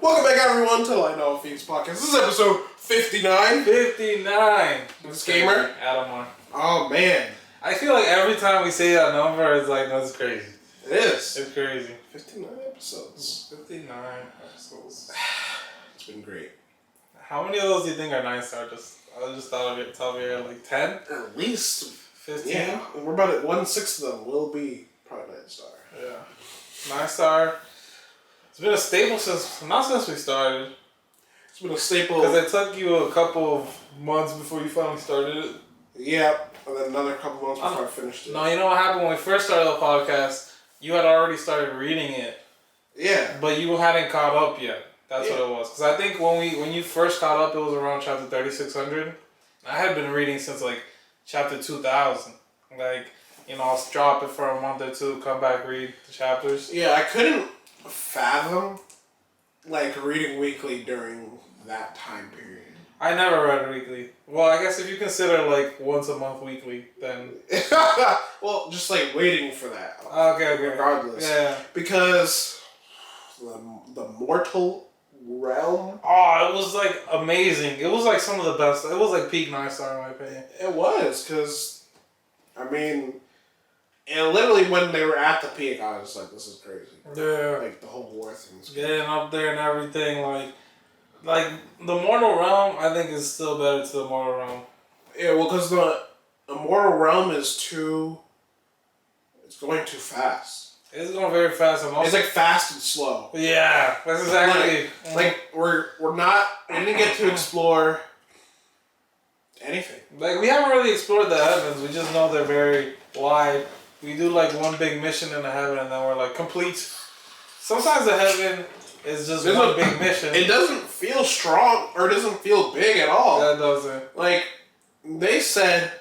Welcome back, everyone, to I Know Phoenix Podcast. This is episode 59. 59. This gamer? Adam. Oh, man. I feel like every time we say that number, it's like, that's crazy. It is. It's crazy. 59 episodes. 59 episodes. It's been great. How many of those do you think are 9-star? I just thought of it top of your like 10? At least 15? Yeah. We're about at 1/6 of them will be probably 9-star. Yeah. 9-star. It's been a staple since we started. It's been a staple. Because it took you a couple of months before you finally started it. Yeah. And then another couple months before I finished it. No, you know what happened when we first started the podcast? You had already started reading it. Yeah. But you hadn't caught up yet. That's what it was. Because I think when you first caught up, it was around chapter 3600. I had been reading since like chapter 2000. Like, I'll drop it for a month or two, come back, read the chapters. Yeah, I couldn't fathom like reading weekly during that time period. I never read weekly. Well, I guess if you consider like once a month weekly, then... Well, just like waiting for that. Okay. Regardless. Yeah. Because the mortal realm. Oh, it was like amazing. It was like some of the best. It was like peak 9-star in my opinion. It was, because, I mean, and literally when they were at the peak, I was like, this is crazy. Yeah. Like, the whole war thing. Getting up there and everything, like the mortal realm, I think is still better to the mortal realm. Yeah, well, because the mortal realm is it's going too fast. It's going very fast. And it's like fast and slow. Yeah, that's exactly. Like we didn't get to explore anything. Like, we haven't really explored the heavens. We just know they're very wide. We do like one big mission in the heaven and then we're like complete. Sometimes the heaven is just one big mission. It doesn't feel strong or it doesn't feel big at all. That doesn't. Like, they said,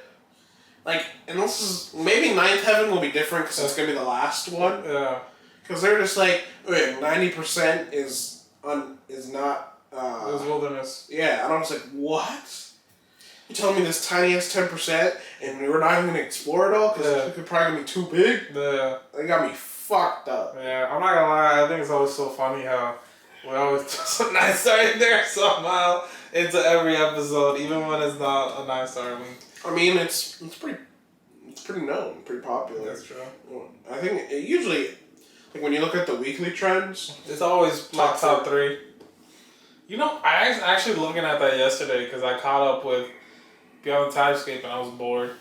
like, and this is, maybe 9th heaven will be different because it's going to be the last one. Yeah. Because they're just like, okay, 90% is not... There's wilderness. Yeah, and I was like, what? You telling me this tiny ass 10% and we're not even going to explore it all? Because it could probably be too big? Yeah. They got me fucked up. Yeah, I'm not gonna lie, I think it's always so funny how we always put some 9-star in there somehow into every episode, even when it's not a 9-star. I mean, it's pretty known, pretty popular. That's true. I think it usually, like when you look at the weekly trends, it's always top 3. I was actually looking at that yesterday because I caught up with Beyond the Timescape and I was bored.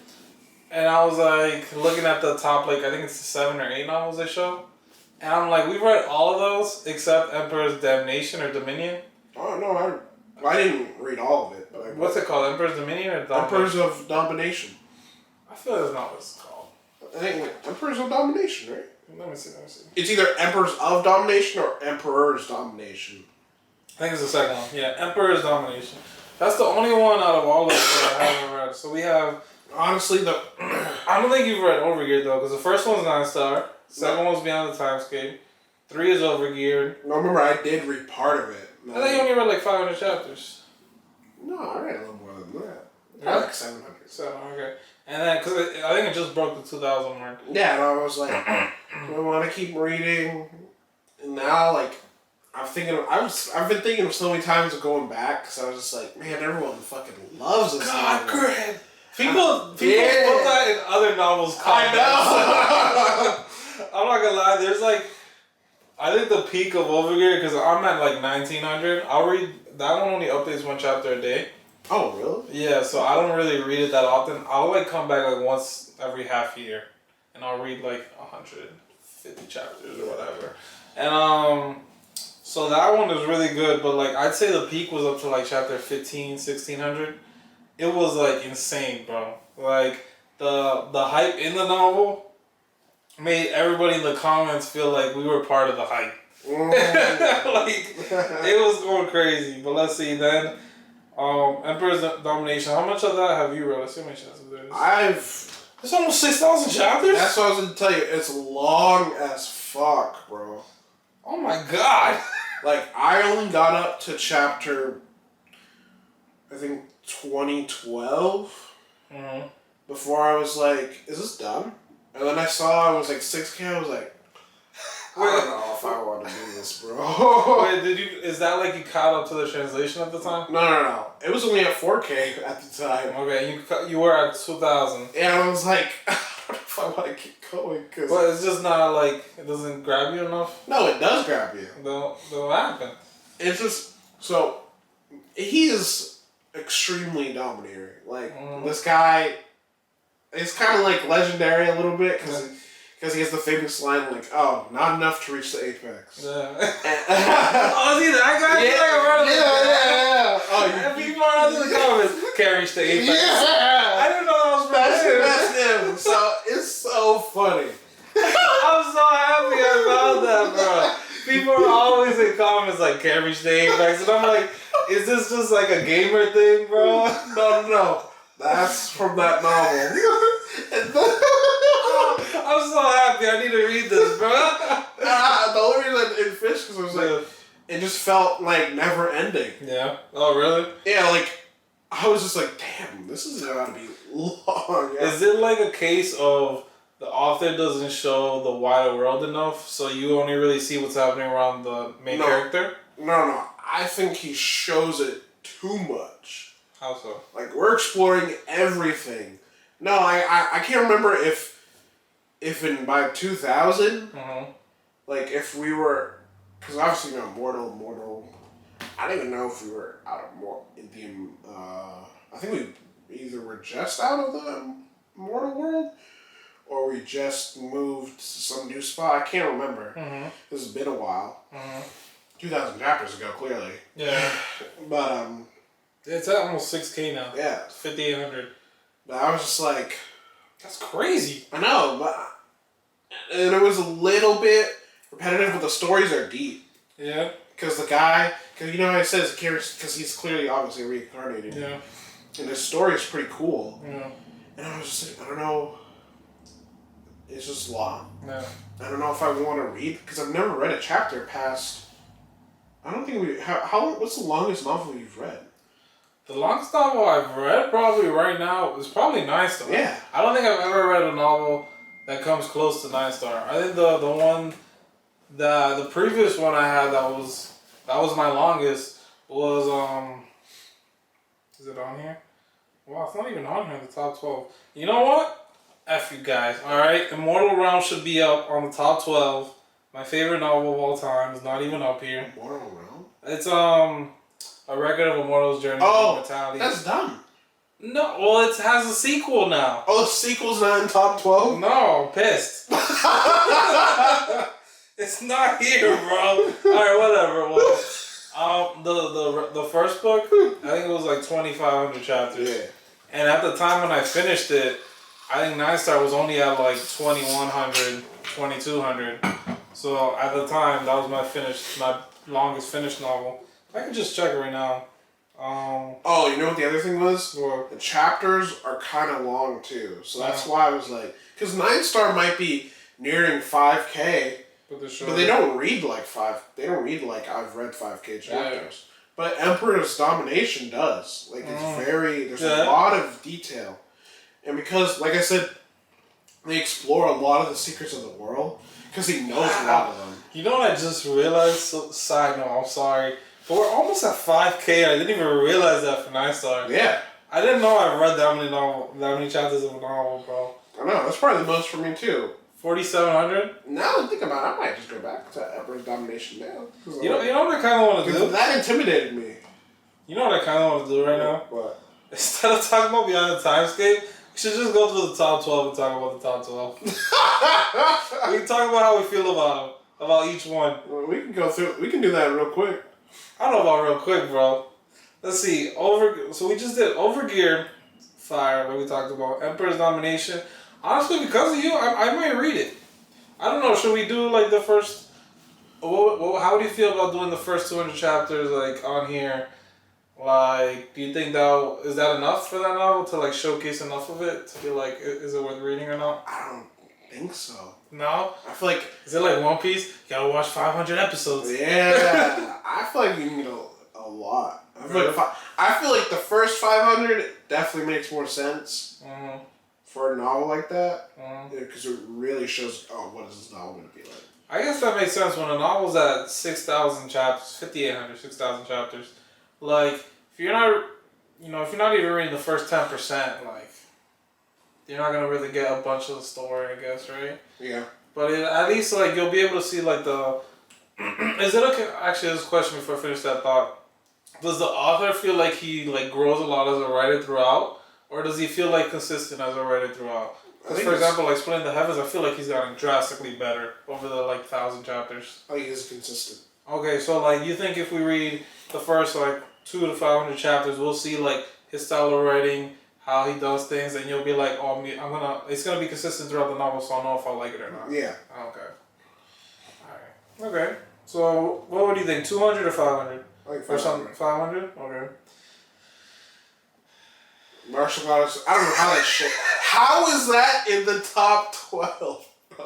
And I was like looking at the top, like I think it's 7 or 8 novels they show. And I'm like, we've read all of those except Emperor's Damnation or Dominion. Oh, no, I didn't read all of it. But what's it called? Emperor's Dominion or Domination? Emperors of Domination. I feel that's not what it's called. I think Emperors of Domination, right? Let me see. It's either Emperors of Domination or Emperor's Domination. I think it's the second one. Yeah, Emperor's Domination. That's the only one out of all of them that I haven't read. So we have... Honestly, I don't think you've read Overgeared though, because the first one's 9-star, second one's Beyond the Timescape, 3 is Overgeared. No, remember I did read part of it. I think you only read like 500 chapters. No, I read a little more than that. Probably like 700. 700, okay. And then, because I think it just broke the 2,000 mark. Yeah, and I was like, I want to keep reading. And now, like, I've been thinking of so many times of going back, because I was just like, man, everyone fucking loves this. God, great. People put that in other novels. I know. I'm not gonna lie. There's like, I think the peak of Overgeared, because I'm at like 1900. I'll read that one. Only updates 1 chapter a day. Oh really? Yeah. So I don't really read it that often. I'll like come back like once every half year, and I'll read like 150 chapters or whatever. And so that one is really good. But like I'd say the peak was up to like chapter 15, 1600. It was like insane, bro. Like the hype in the novel made everybody in the comments feel like we were part of the hype. Like it was going crazy. But let's see then. Emperor's Domination. How much of that have you read? Let's see how many chapters there is. It's almost 6,000 chapters. That's what I was gonna tell you. It's long as fuck, bro. Oh my god. Like I only got up to chapter, I think 2012. Mm-hmm. Before I was like, is this done? And then I saw I was like 6K. I was like, I don't know if I want to do this, bro. Wait, is that like you caught up to the translation at the time? No. It was only at 4K at the time. Okay, you were at 2000. And I was like, I don't know if I want to keep going. But it's just not like, it doesn't grab you enough? No, it does grab you. Then what happened? It's just, so, he is extremely domineering. Like, this guy is kind of like legendary a little bit, because he has the famous line like, "Oh, not enough to reach the apex." Yeah. Oh, is he that guy? Yeah. Oh, people are out in the comments. Can't reach the apex. Yeah. I didn't know that was That's him. So it's so funny. I'm so happy about that, bro. People are always in comments like, "Can't reach the apex," and I'm like, is this just like a gamer thing, bro? No. That's from that novel. I'm so happy. I need to read this, bro. The only reason in Fish because it was like it just felt like never ending. Yeah. Oh, really? Yeah, like I was just like, damn, this is gonna be long. Yeah. Is it like a case of the author doesn't show the wider world enough, so you only really see what's happening around the main character? No. I think he shows it too much. How so? Like we're exploring everything. No, I can't remember if by 2000, like if we were, because obviously mortal. I don't even know if we were out of the I think we either were just out of the mortal world, or we just moved to some new spot. I can't remember. This has been a while. 2,000 chapters ago, clearly. Yeah. But it's at almost 6K now. Yeah. 5,800. But I was just like, that's crazy. I know, but and it was a little bit repetitive, but the stories are deep. Yeah. Because the guy, because you know how it says, because he's clearly obviously reincarnated. Yeah. And his story is pretty cool. Yeah. And I was just like, I don't know. It's just long. Yeah. I don't know if I want to read, because I've never read a chapter past. I don't think what's the longest novel you've read? The longest novel I've read probably right now is probably 9-star. Yeah. I don't think I've ever read a novel that comes close to 9-star. I think the one, the previous one I had that was my longest was, is it on here? Wow, it's not even on here, the top 12. You know what? F you guys, alright? Immortal Realm should be up on the top 12. My favorite novel of all time is not even up here. Immortal Realm? It's, a record of a mortal's journey to immortality. That's dumb. No, well, it has a sequel now. Oh, the sequel's not in top 12? No, I'm pissed. It's not here, bro. Alright, whatever. Well, the first book, I think it was like 2,500 chapters. Yeah. And at the time when I finished it, I think 9-star was only at like 2,100, 2,200. So at the time, that was my longest finished novel. I can just check it right now. Oh, you know what the other thing was? What? The chapters are kind of long too. So that's why I was like, because 9-star might be nearing 5K, but they don't read like They don't read like I've read 5K chapters. Yeah. But Emperor's Domination does. Like it's there's a lot of detail. And because, like I said, they explore a lot of the secrets of the world, because he knows a lot of them. You know what I just realized? Side note, I'm sorry. But we're almost at 5K. I didn't even realize that for 9-star. Yeah. I didn't know I read that many chapters of a novel, bro. I know. That's probably the most for me, too. 4,700? Now that I think about it, I might just go back to Emperor's Domination now. You know what I kind of want to do? That intimidated me. You know what I kind of want to do right now? What? Instead of talking about Beyond the Timescape, we should just go through the top 12 and talk about the top 12. We can talk about how we feel about them. About each one. Well, we can do that real quick. I don't know about real quick, bro. Let's see. So we just did Overgear Fire, what we talked about. Emperor's Domination. Honestly, because of you, I might read it. I don't know. Should we do like the first... how do you feel about doing the first 200 chapters like on here? Like, do you think is that enough for that novel to like showcase enough of it to be like, is it worth reading or not? I don't think so. No? I feel like... Is it like One Piece? You gotta watch 500 episodes. Yeah. I feel like you need a lot. I feel like the first 500 definitely makes more sense for a novel like that. Because it really shows, what is this novel going to be like? I guess that makes sense when a novel's at 6,000 chapters, 5,800, 6,000 chapters. Like, if you're not, if you're not even reading the first 10%, like, you're not gonna really get a bunch of the story, I guess, right? Yeah. But at least, like, you'll be able to see, like, the... Is it okay? Actually, this question before I finish that thought. Does the author feel like he, like, grows a lot as a writer throughout? Or does he feel, like, consistent as a writer throughout? Because, for example, like, Splitting the Heavens, I feel like he's gotten drastically better over the, like, 1,000 chapters. I think he's consistent. Okay, so, like, you think if we read the first, like, 200 to 500 chapters, we'll see, like, his style of writing, how he does things, and you'll be like, oh, it's gonna be consistent throughout the novel, so I'll know if I like it or not. Yeah. Okay. Alright. Okay. So, what would you think, 200 or 500? Like 500. Or something, 500? Okay. Martial Goddess, I don't know how that shit... How is that in the top 12, bro?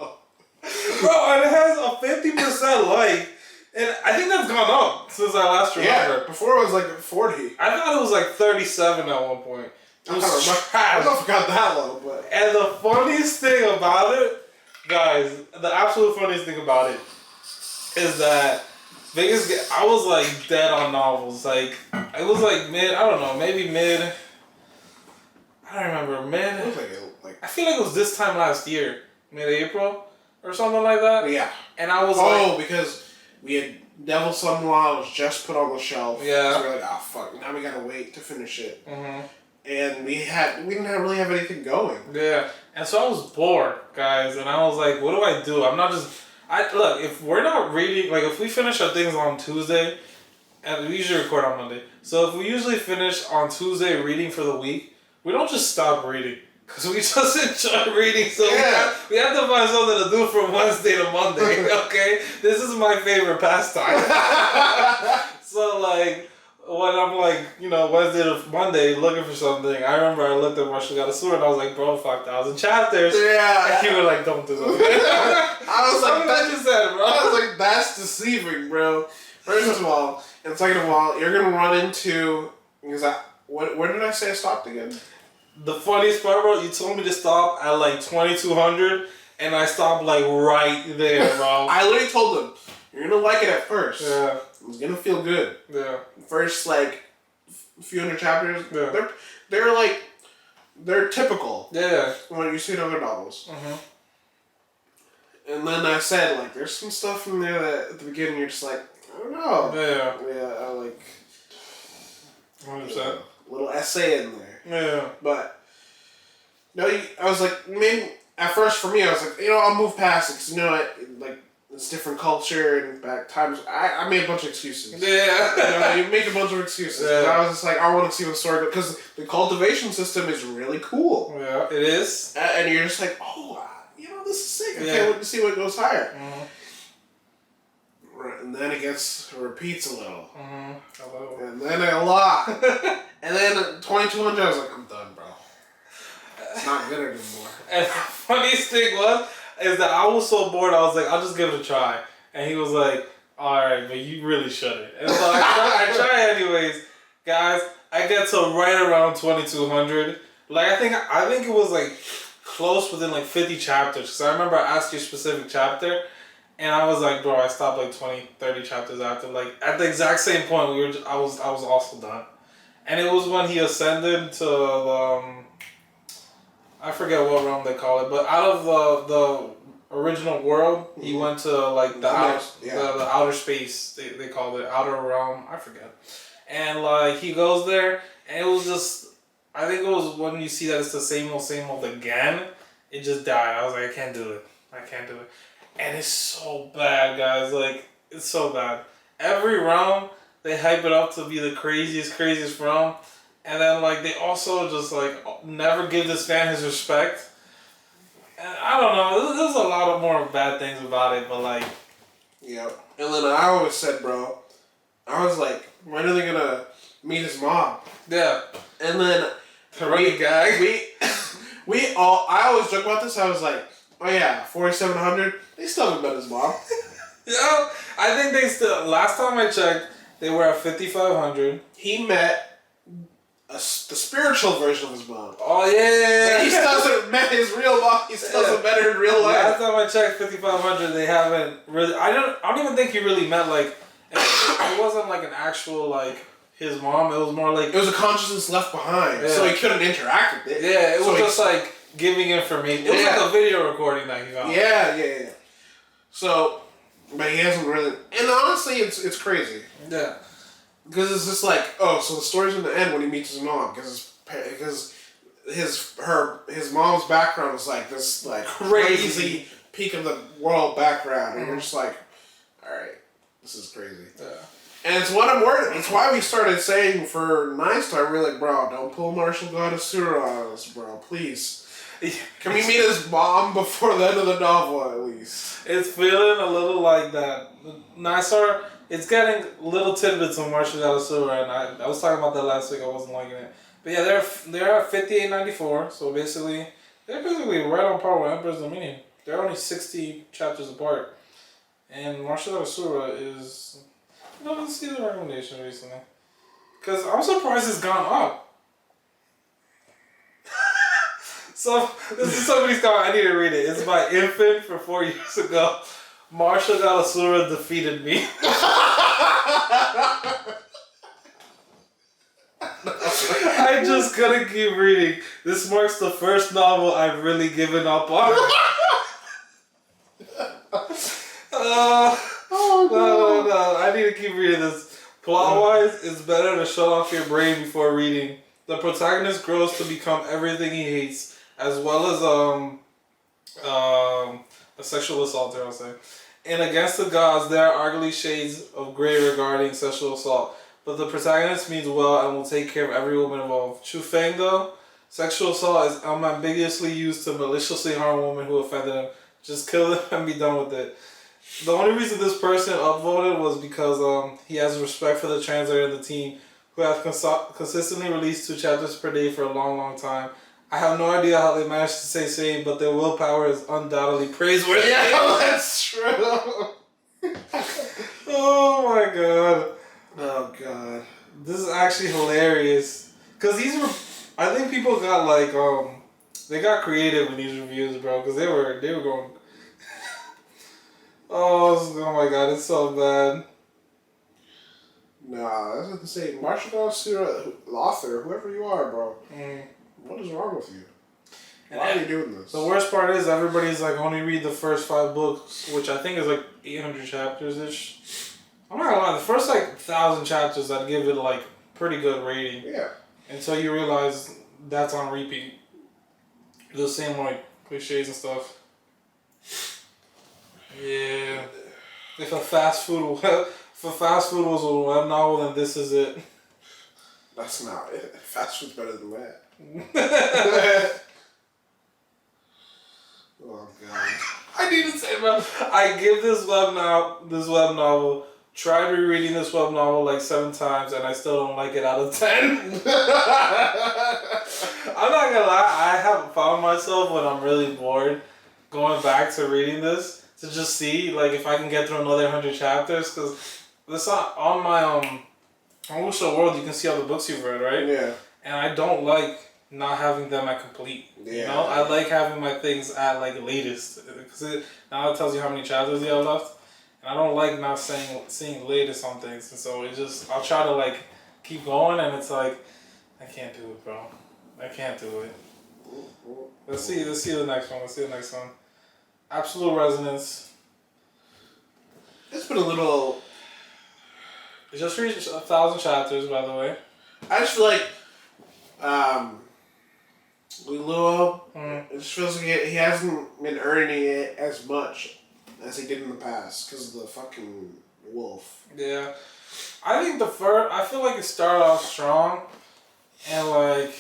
Bro, and it has a 50% like, and I think that's gone up since I last remember. Yeah, before it was like 40. I thought it was like 37 at one point. It was I don't know if it got that low, but... And the funniest thing about it, guys, the absolute funniest thing about it is that I was like dead on novels. Like, it was like mid, I don't know, maybe mid... I don't remember, It was I feel like it was this time last year, mid-April or something like that. Yeah. And I was because we had Devil Son Law was just put on the shelf. Yeah. So we were like, fuck, now we gotta wait to finish it. Mm-hmm. And we didn't really have anything going. Yeah. And so I was bored, guys, and I was like, what do I do? I'm not just... Look, if we're not reading... Like, if we finish our things on Tuesday, and we usually record on Monday, so if we usually finish on Tuesday reading for the week, we don't just stop reading, because we just enjoy reading, so yeah. we have to find something to do from Wednesday to Monday, okay? This is my favorite pastime. So, like, when I'm like, Wednesday to Monday looking for something, I remember I looked at Martial Goddess and I was like, bro, 5,000 chapters. Yeah. And you were like, don't do that. I was like, that's just said, bro. I was like, that's deceiving, bro. First of all, and second of all, you're going to run into, where did I say I stopped again? The funniest part, bro, you told me to stop at like 2,200, and I stopped like right there, bro. I literally told them, you're gonna like it at first. Yeah. It's gonna feel good. Yeah. First, like, few hundred chapters, yeah. they're typical. Yeah. When you see in other novels. Mm-hmm. And then I said, like, there's some stuff in there that at the beginning you're just like, I don't know. Yeah. Yeah, I like... 100%. Little essay in there. Yeah. But, I was like, maybe, at first for me, I was like, I'll move past it, because, like, it's different culture and back times. I made a bunch of excuses. Yeah. You make a bunch of excuses. Yeah. And I was just like, I want to see what story, because the cultivation system is really cool. Yeah, it is. And you're just like, this is sick. I Yeah. can't wait to see what goes higher. Mm-hmm. And then it repeats a little. Mm-hmm. And then a lot. And then 2,200, I was like, I'm done, bro. It's not good anymore. And the funniest thing is that I was so bored, I was like, I'll just give it a try. And he was like, alright, but you really shouldn't. And so I try anyways. Guys, I get to right around 2,200. Like, I think it was like close within like 50 chapters. Because I remember I asked you a specific chapter. And I was like, bro, I stopped like 20, 30 chapters after. Like, at the exact same point, I was also done. And it was when he ascended to the, I forget what realm they call it, but out of the original world, he went to like the outer space, they called it, outer realm, I forget. And like, he goes there, and it was just, I think it was when you see that it's the same old again, it just died. I was like, I can't do it. And it's so bad, guys. Like, it's so bad. Every realm, they hype it up to be the craziest realm. And then, like, they also just, like, never give this fan his respect. And I don't know. There's a lot of more bad things about it, but, like... Yep. And then I always said, bro, I was like, when are they gonna meet his mom? Yeah. And then... The running gag. I always joke about this. I was like, oh yeah, 4,700. They still haven't met his mom. Yeah, I think they still. Last time I checked, they were at 5,500. He met the spiritual version of his mom. Oh yeah. He still hasn't met his real mom. He still hasn't met her in real life. Last time I checked 5500, they haven't really. I don't even think he really met like. It wasn't like an actual like his mom. It was more like it was a consciousness left behind, so he couldn't interact with it. Yeah, it was just like giving information. It was like a video recording that he found. Yeah. So, but he hasn't really. And honestly, it's crazy. Yeah. Because it's just like, oh, so the story's gonna end when he meets his mom, because his mom's background is like this like crazy peak of the world background, and you're just like, all right, this is crazy. Yeah. And it's what I'm worried. It's why we started saying for 9-star, we're like, bro, don't pull Martial God Asura on us, bro, please. Can we meet his mom before the end of the novel at least? It's feeling a little like that. 9-star. It's getting little tidbits of Martial God Asura, and I was talking about that last week. I wasn't liking it, but yeah, they're at 5894. So basically, they're basically right on par with Emperor's Dominion. They're only 60 chapters apart, and Martial God Asura is. Let's see the recommendation recently, because I'm surprised it's gone up. So this is somebody's comment. I need to read it. It's by Infant for 4 years ago. Martial God Asura defeated me. I just couldn't keep reading. This marks the first novel I've really given up on. No. I need to keep reading this. Plot-wise, it's better to shut off your brain before reading. The protagonist grows to become everything he hates, as well as a sexual assaulter, I'll say. In Against the Gods, there are ugly shades of gray regarding sexual assault, but the protagonist means well and will take care of every woman involved. Chu Feng, though, sexual assault is unambiguously used to maliciously harm a woman who offended him. Just kill them and be done with it. The only reason this person upvoted was because he has respect for the translator and the team, who have consistently released 2 chapters per day for a long time. I have no idea how they managed to stay sane, but their willpower is undoubtedly praiseworthy. Yeah, that's true. Oh my god. Oh god. This is actually hilarious. Cause I think people got like they got creative in these reviews, bro. Cause they were going. Oh my god, it's so bad. Nah, that's what to say. Martial God Asura, the author, whoever you are, bro. What is wrong with you? Why are you doing this? The worst part is everybody's like only read the first 5 books, which I think is like 800 chapters ish. I'm not gonna lie, the first like 1,000 chapters I'd give it like pretty good rating. Yeah. Until you realize that's on repeat. The same like cliches and stuff. Yeah. If a fast food was a web novel, then this is it. That's not it. Fast food's better than that. Oh god. I need to say, bro. I give this web novel. Tried rereading this web novel like 7 times, and I still don't like it out of 10. I'm not gonna lie. I have found myself when I'm really bored going back to reading this to just see like if I can get through another 100 chapters, because this on my on Wish the World you can see all the books you've read, right? Yeah. And I don't like not having them at complete. Yeah. You know, I like having my things at like latest, because now it tells you how many chapters you have left, and I don't like not seeing latest on things, and so I'll try to like keep going, and it's like I can't do it, bro. I can't do it. Let's see the next one. Absolute Resonance. It's been a little. It just reached 1,000 chapters, by the way. I just feel like, Luo, it just feels like he hasn't been earning it as much as he did in the past because of the fucking wolf. Yeah. I think I feel like it started off strong, and like,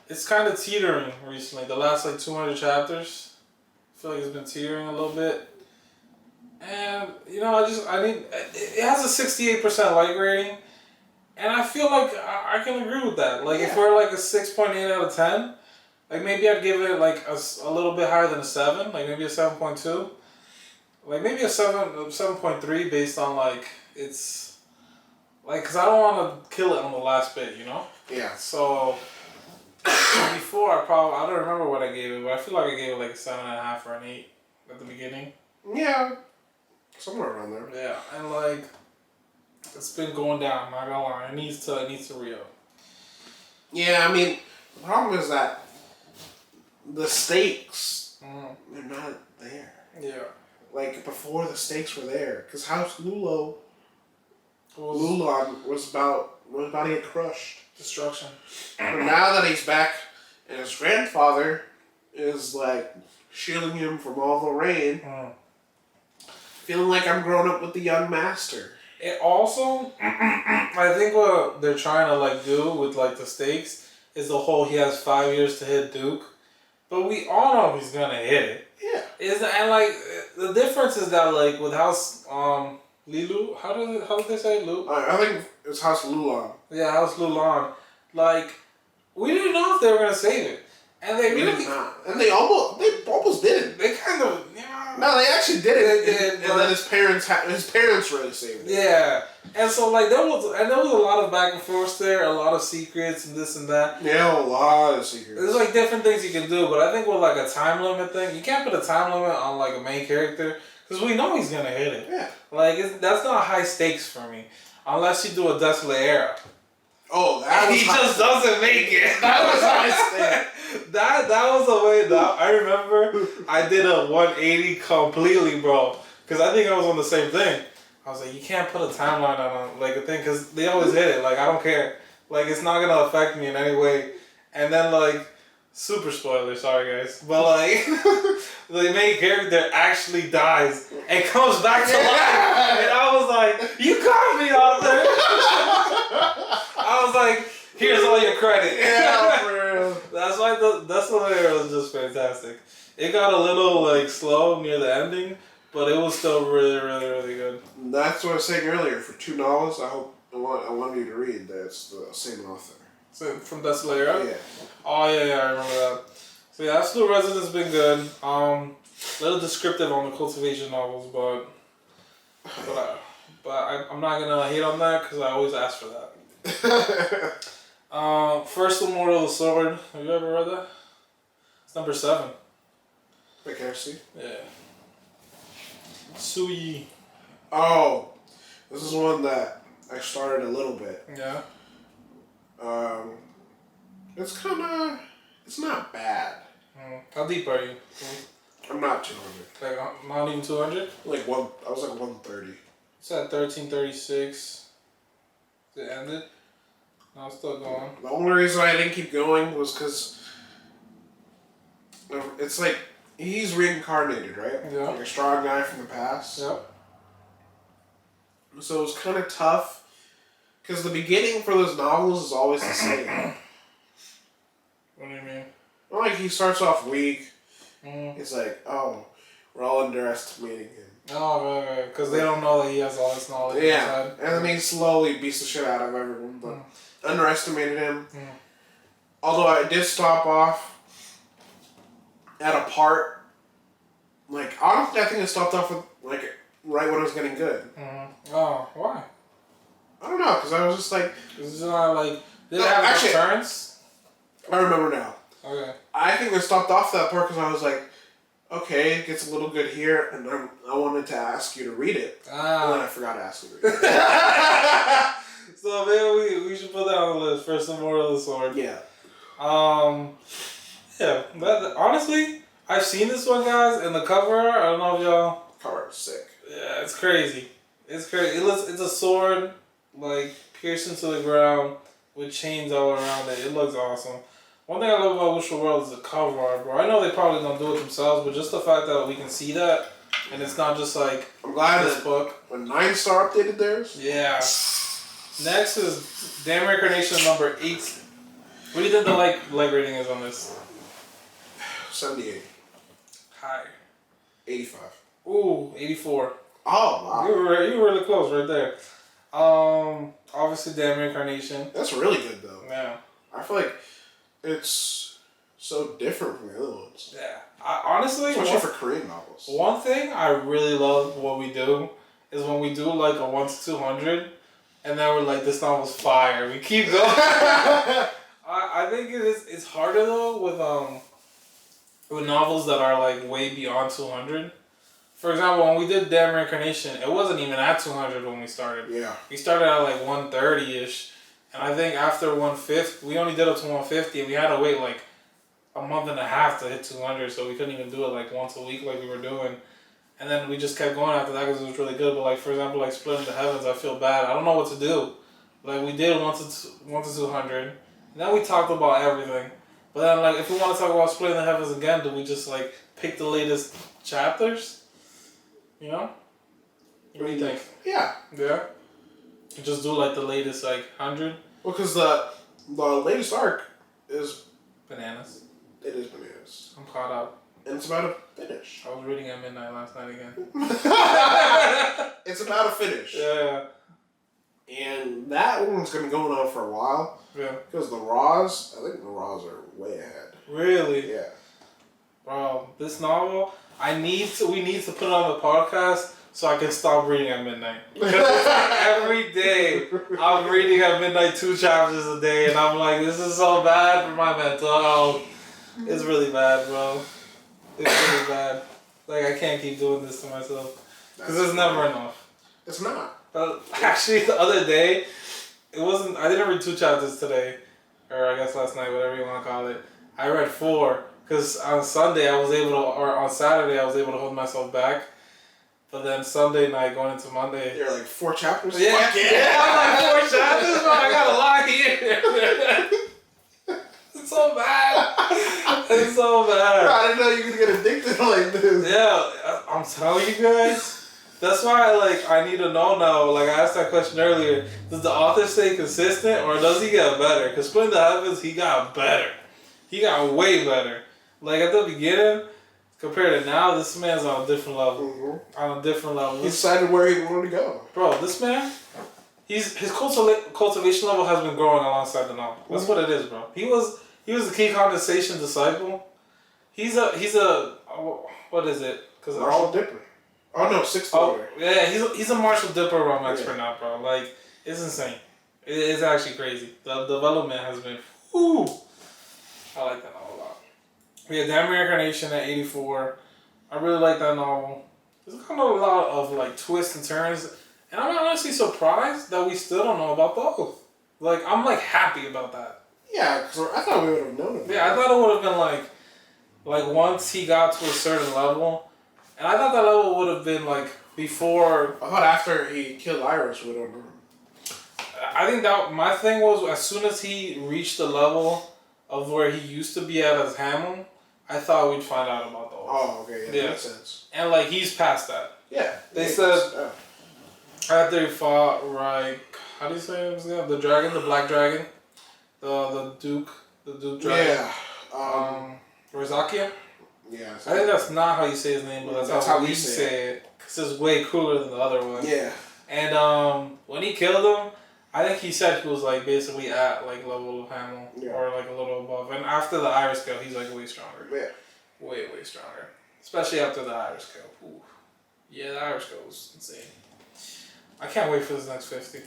it's kind of teetering recently. The last like 200 chapters, I feel like it's been teetering a little bit. And, you know, it has a 68% like rating, and I feel like I can agree with that. Like, if we're like a 6.8 out of 10, like maybe I'd give it like a little bit higher than a 7, like maybe a 7.2. Like maybe a 7.3 based on like its Like, cause I don't want to kill it on the last bit, you know. Yeah. So before I don't remember what I gave it, but I feel like I gave it like a 7.5 or an 8 at the beginning. Yeah. Somewhere around there. Yeah, and like it's been going down. I'm not gonna lie, it needs to re-up. Yeah, I mean, the problem is that the stakes they're not there. Yeah. Like before, the stakes were there because House Lulon was about to get crushed. Destruction. But now that he's back, and his grandfather is like shielding him from all the rain, feeling like I'm growing up with the young master. It also, I think what they're trying to like do with like the stakes is the whole he has 5 years to hit Duke, but we all know he's gonna hit it. Yeah. And like the difference is that like with House Lilu, how did they say Lu? I think it's House Lulon. Yeah, House Lulon. Like we didn't know if they were gonna save it, and they We really did not. And they almost didn't. they kind of yeah. No, they actually did it. They did, and then his parents really saved it. Yeah, and so like there was a lot of back and forth there, a lot of secrets and this and that. Yeah, a lot of secrets. There's like different things you can do, but I think with like a time limit thing, you can't put a time limit on like a main character because we know he's gonna hit it. Yeah. Like that's not high stakes for me, unless you do a Desolate Era. Oh, that And was he just doesn't make it. That was high stakes. That was the way that I remember I did a 180 completely, bro. Because I think I was on the same thing. I was like, you can't put a timeline on like a thing because they always hit it. Like I don't care. Like it's not gonna affect me in any way. And then like super spoiler, sorry guys, but like the main character actually dies and comes back to life, and I was like, you got me out there. I was like, here's all your credit. Yeah, for real. That's why that's the way it was just fantastic. It got a little like slow near the ending, but it was still really, really, really good. That's what I was saying earlier. For 2 novels, I want you to read. That's the same author. So from Desolate Era? Yeah. Oh yeah, I remember that. So yeah, Absolute Residence been good. A little descriptive on the cultivation novels, but I'm not gonna hate on that because I always ask for that. First Immortal of the Sword. Have you ever read that? It's number 7. By KFC? Yeah. Sui. Oh, this is one that I started a little bit. Yeah. It's not bad. How deep are you? I'm not 200. Like not even 200? I was like 130. It's at 1336. It ended. No, it's still going. The only reason I didn't keep going was because it's like he's reincarnated, right? Yeah. Like a strong guy from the past. Yep. So it was kind of tough because the beginning for those novels is always the same. What do you mean? Well, like he starts off weak. Mm. It's like, oh, we're all underestimating him. Oh, right. Because they don't know that he has all this knowledge. Yeah, inside. and then he slowly beats the shit out of everyone, but underestimated him. Mm. Although I did stop off at a part, like, honestly, I think I stopped off with, like, right when it was getting good. Mm. Oh, why? I don't know, because I was just like... Is it not like... Did No, it have actually, turns? I remember now. Okay. I think I stopped off that part because I was like, okay, it gets a little good here, and I wanted to ask you to read it. And then I forgot to ask you to read it. So maybe we should put that on the list. First Immortal of the Sword. Yeah. Yeah. But honestly, I've seen this one, guys, and the cover art, I don't know if y'all... Cover is sick. Yeah, it's crazy. It's crazy. It's a sword, like, pierced into the ground with chains all around it. It looks awesome. One thing I love about Wishful World is the cover art, bro. I know they probably don't do it themselves, but just the fact that we can see that, and it's not just like I'm glad this that book. when 9-Star updated theirs. Yeah. Next is Damn Reincarnation number 8. What do you think the like rating is on this? 78. High. 85. Ooh, 84. Oh, wow. You were really close right there. Obviously Damn Reincarnation. That's really good, though. Yeah. I feel like it's so different from the other ones. Yeah. Honestly, especially for Korean novels. One thing I really love what we do is when we do like a 1 to 200, and then we're like, this novel's fire. We keep going. I think it's harder though with novels that are like way beyond 200. For example, when we did Damn Reincarnation, it wasn't even at 200 when we started. Yeah. We started at like 130-ish. And I think after 150, we only did up to 150, and we had to wait like a month and a half to hit 200, so we couldn't even do it like once a week like we were doing. And then we just kept going after that because it was really good. But like, for example, like Splitting the Heavens, I feel bad. I don't know what to do. Like, we did 1 to 200. And then we talked about everything. But then, like, if we want to talk about Splitting the Heavens again, do we just like pick the latest chapters? You know? What do you think? Yeah. Yeah? Just do like the latest like 100? Well, because the latest arc is... Bananas. It is bananas. I'm caught up. And it's about to finish. I was reading at midnight last night again. It's about to finish. Yeah. And that one's going to be going on for a while. Yeah. Because the Raws, I think the Raws are way ahead. Really? Yeah. Bro, this novel, we need to put it on the podcast so I can stop reading at midnight. Because every day I'm reading at midnight 2 chapters a day, and I'm like, this is so bad for my mental health. It's really bad, bro. It's really bad. Like, I can't keep doing this to myself. Because it's never enough. It's not. Actually, the other day, I didn't read 2 chapters today. Or I guess last night, whatever you want to call it. I read 4. Because on Saturday, I was able to hold myself back. But then Sunday night, going into Monday... You're like 4 chapters? Yeah, Fuck yeah. I'm like 4 chapters, bro. I got a lot here. It's so bad. It's so bad. Bro, I didn't know you could get addicted like this. Yeah, I'm telling you guys. That's why I need to know now. Like, I asked that question earlier. Does the author stay consistent or does he get better? Because Splitting the Heavens, he got better. He got way better. Like, at the beginning, compared to now, this man's on a different level. Mm-hmm. On a different level. He decided where he wanted to go. Bro, this man, his cultivation level has been growing alongside the novel. That's what it is, bro. He was the key condensation disciple. He's a what is it? Marshall Dipper. Oh no, 6th order. Yeah, he's a Marshall Dipper rum expert now, bro. Like, it's insane. It's actually crazy. The development has been, whoo. I like that novel a lot. We had Damn Reincarnation at 84. I really like that novel. There's kind of a lot of like twists and turns, and I'm honestly surprised that we still don't know about those. Like, I'm like happy about that. Yeah, because I thought we would have known it. Yeah, I thought it would have been like once he got to a certain level, and I thought that level would have been like before. I thought after he killed Iris would have. I think that my thing was as soon as he reached the level of where he used to be at as Hamon, I thought we'd find out about those. Oh, okay, yeah, that makes sense. And like he's past that. Yeah. They said after he fought how do you say his name? The dragon, the black dragon, the Duke dragon. Yeah. Rosakia? Yeah. I think that's not how you say his name, but that's how we say it. Because it's way cooler than the other one. Yeah. And when he killed him, I think he said he was like basically at like level of Hamon or like a little above. And after the Iris kill, he's like way stronger. Yeah. Way stronger. Especially after the Iris kill. Ooh. Yeah, the Irish Kill was insane. I can't wait for this next 50.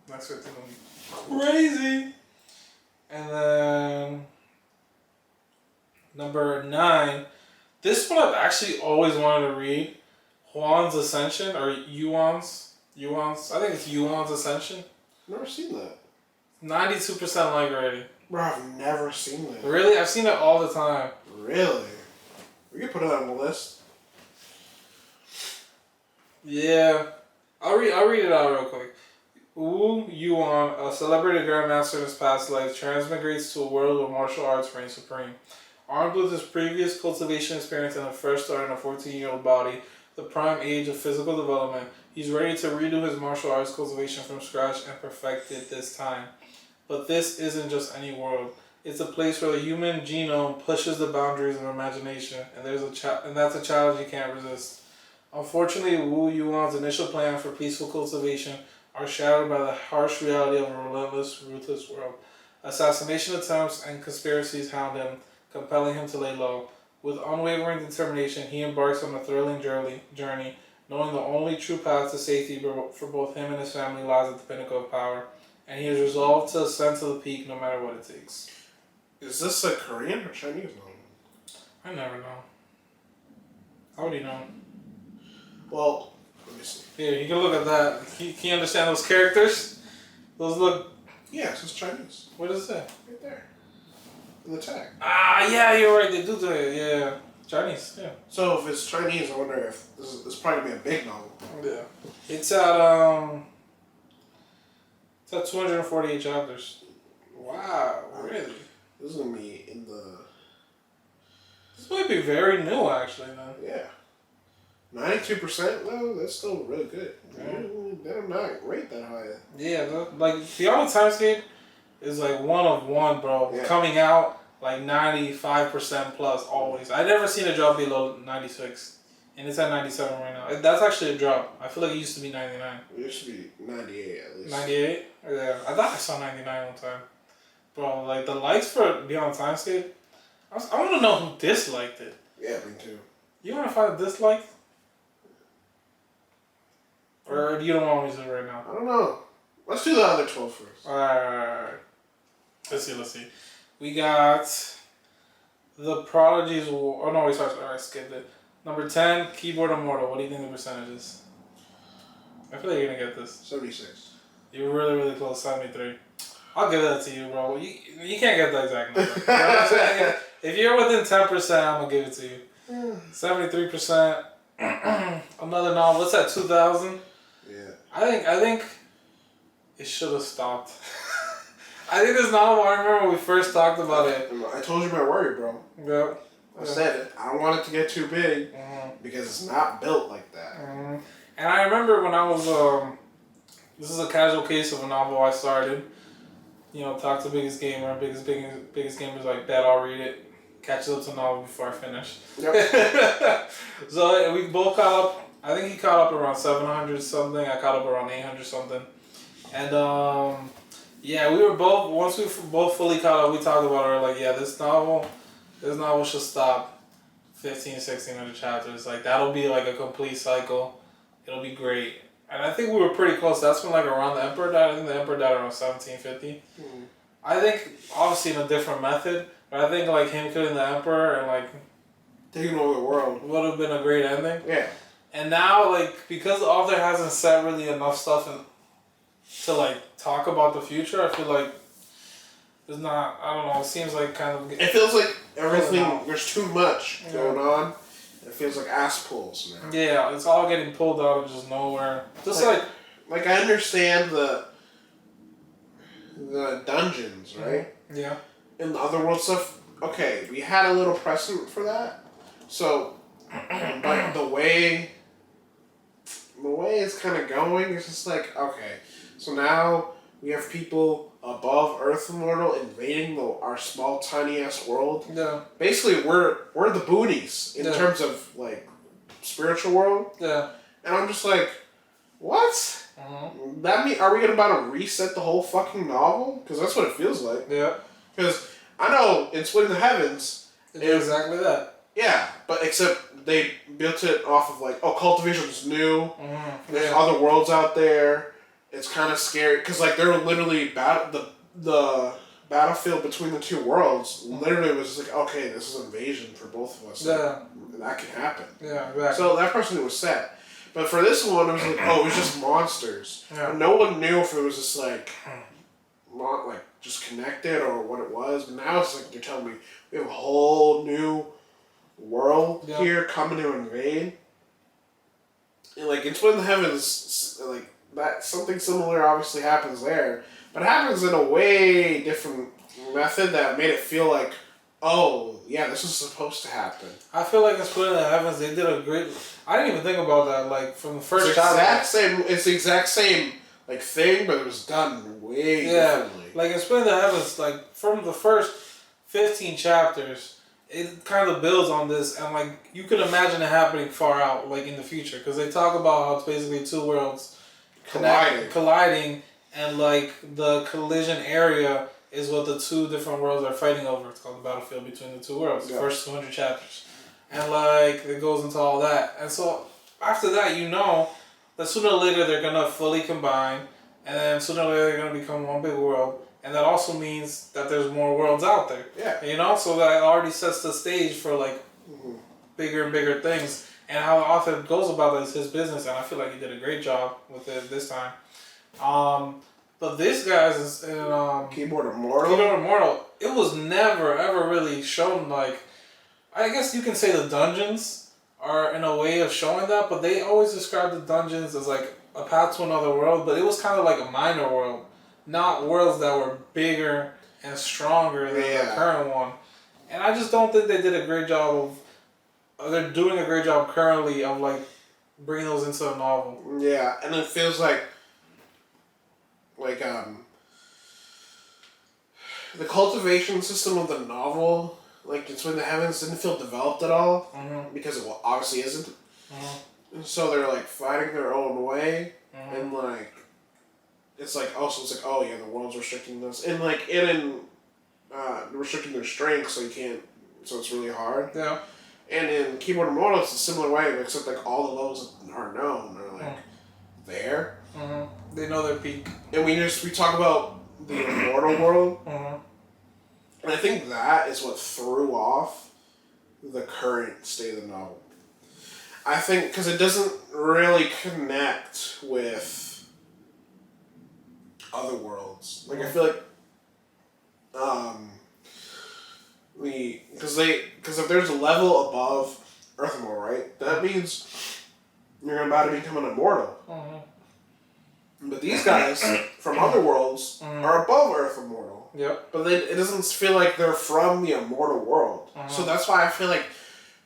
Next 50 is gonna be crazy. And then number 9. This one I've actually always wanted to read. Juan's Ascension or Yuan's. I think it's Yuan's Ascension. Never seen that. 92% like already. Bro, I've never seen that. Really? I've seen it all the time. Really? We can put it on the list. Yeah. I'll read it out real quick. Wu Yuan, a celebrated grandmaster in his past life, transmigrates to a world where martial arts reign supreme. Armed with his previous cultivation experience and a fresh start in a 14-year-old body, the prime age of physical development, he's ready to redo his martial arts cultivation from scratch and perfect it this time. But this isn't just any world. It's a place where the human genome pushes the boundaries of imagination, and that's a challenge you can't resist. Unfortunately, Wu Yuan's initial plan for peaceful cultivation are shattered by the harsh reality of a relentless, ruthless world. Assassination attempts and conspiracies hound him, compelling him to lay low. With unwavering determination, he embarks on a thrilling journey, knowing the only true path to safety for both him and his family lies at the pinnacle of power, and he is resolved to ascend to the peak no matter what it takes. Is this a Korean or Chinese novel? I never know. How would you know? Well, let me see. Here, you can look at that. Can you understand those characters? Those look... Yes, it's Chinese. What is that? Right there. In the tag. Ah, yeah, you're right. They do it. Yeah. Chinese, yeah. So if it's Chinese, I wonder if this is probably gonna be a big novel. Yeah. It's at 248 chapters. Wow, really? This is gonna be in the... This might be very new, actually, then. Yeah. 92% though, that's still really good. They're not rate that high. Yeah, like Beyond the Timescape is like one of one, bro. Yeah. Coming out like 95% plus always. I never seen a drop below 96, and it's at 97 right now. That's actually a drop. I feel like it used to be 99. It used to be 98 at least. 98? Yeah, I thought I saw 99 one time. Bro, like the likes for Beyond the Timescape, I want to know who disliked it. Yeah, me too. You want to find a dislike? Or you don't want me to right now? I don't know. Let's do the other 12 first. Alright. Let's see. We got The Prodigy's War. Oh no, wait, sorry, I skipped it. Number 10, Keyboard Immortal. What do you think the percentage is? I feel like you're gonna get this. 76. You're really, really close, 73. I'll give that to you, bro. You can't get the exact number. You know what I'm saying? If you're within 10%, I'm gonna give it to you. 73%. Another novel. What's that, 2000? Yeah. I think it should have stopped. I think this novel, I remember when we first talked about it. I told you my worry, bro. Yep. I said it. I don't want it to get too big because it's not built like that. And I remember when I was, this is a casual case of a novel I started. You know, talk to biggest gamer. Biggest gamer's like, bet I'll read it. Catch up to a novel before I finish. Yep. So we both caught up. I think he caught up around 700 something. I caught up around 800 something. And yeah, we were both, once we both fully caught up, we talked about it. Like, yeah, this novel should stop 1,600 chapters. Like, that'll be like a complete cycle. It'll be great. And I think we were pretty close. That's when like around the Emperor died. I think the Emperor died around 1750. I think obviously in a different method, but I think like him killing the Emperor and like taking over the world would have been a great ending. Yeah. And now like because the author hasn't said really enough stuff to like talk about the future, I feel like there's not. I don't know. It seems like kind of. It feels like everything. There's too much going on. It feels like ass pulls now. Yeah, it's all getting pulled out of just nowhere. Just like I understand the dungeons, right? Yeah. In the otherworld stuff, okay, we had a little precedent for that. So, but the way it's kind of going, it's just like, okay, so now we have people above Earth Immortal invading our small, tiny-ass world. Yeah. Basically, we're the boonies in terms of, like, spiritual world. Yeah. And I'm just like, what? That mean, are we about to reset the whole fucking novel? Because that's what it feels like. Yeah. Because I know in Split in the Heavens... It's exactly that. Yeah, but except they built it off of like, oh, Cultivation's new. There's other worlds out there. It's kind of scary because like they're literally the battlefield between the two worlds. Literally was like, okay, this is invasion for both of us. Yeah, that can happen. Yeah, exactly. So that person was set, but for this one, it was like, oh, it was just monsters. Yeah. And no one knew if it was just like just connected or what it was. But now it's like you're telling me we have a whole new world here coming to invade. And like in Twin Heavens, like that something similar obviously happens there, but it happens in a way different method that made it feel like, oh yeah, this is supposed to happen. I feel like in Split in the Heavens they did a great. I didn't even think about that. Like from the first It's the exact same like thing, but it was done way differently. Like in Split in the Heavens, like from the first 15 chapters. It kind of builds on this, and like you could imagine it happening far out, like in the future, because they talk about how it's basically two worlds colliding, and like the collision area is what the two different worlds are fighting over. It's called the battlefield between the two worlds. The first 200 chapters, and like it goes into all that, and so after that, you know that sooner or later they're gonna fully combine, and then sooner or later they're gonna become one big world, and that also means that there's more worlds out there. Yeah. You know, so that already sets the stage for like bigger and bigger things. And how the author goes about that is his business, and I feel like he did a great job with it this time. But this guy's is in Keyboard Immortal. It was never ever really shown like. I guess you can say the dungeons are in a way of showing that, but they always describe the dungeons as like a path to another world. But it was kind of like a minor world, not worlds that were bigger and stronger than the current one. And I just don't think they did a great job of. They're doing a great job currently of like bringing those into a novel. Yeah, and it feels like the cultivation system of the novel, like It's When the Heavens, didn't feel developed at all because it obviously isn't. And so they're like fighting their own way, and like it's like the world's restricting this, and like restricting their strength, so you can't. So it's really hard. Yeah. And in Keyboard Immortal, it's a similar way, except like all the levels are known. They're like there. They know their peak. And we talk about the immortal world, and I think that is what threw off the current state of the novel. I think because it doesn't really connect with other worlds. Like I feel like because if there's a level above Earthmore, right, that means you're about to become an immortal. But these guys from other worlds are above Earth Immortal. Yep. But it doesn't feel like they're from the immortal world. So that's why I feel like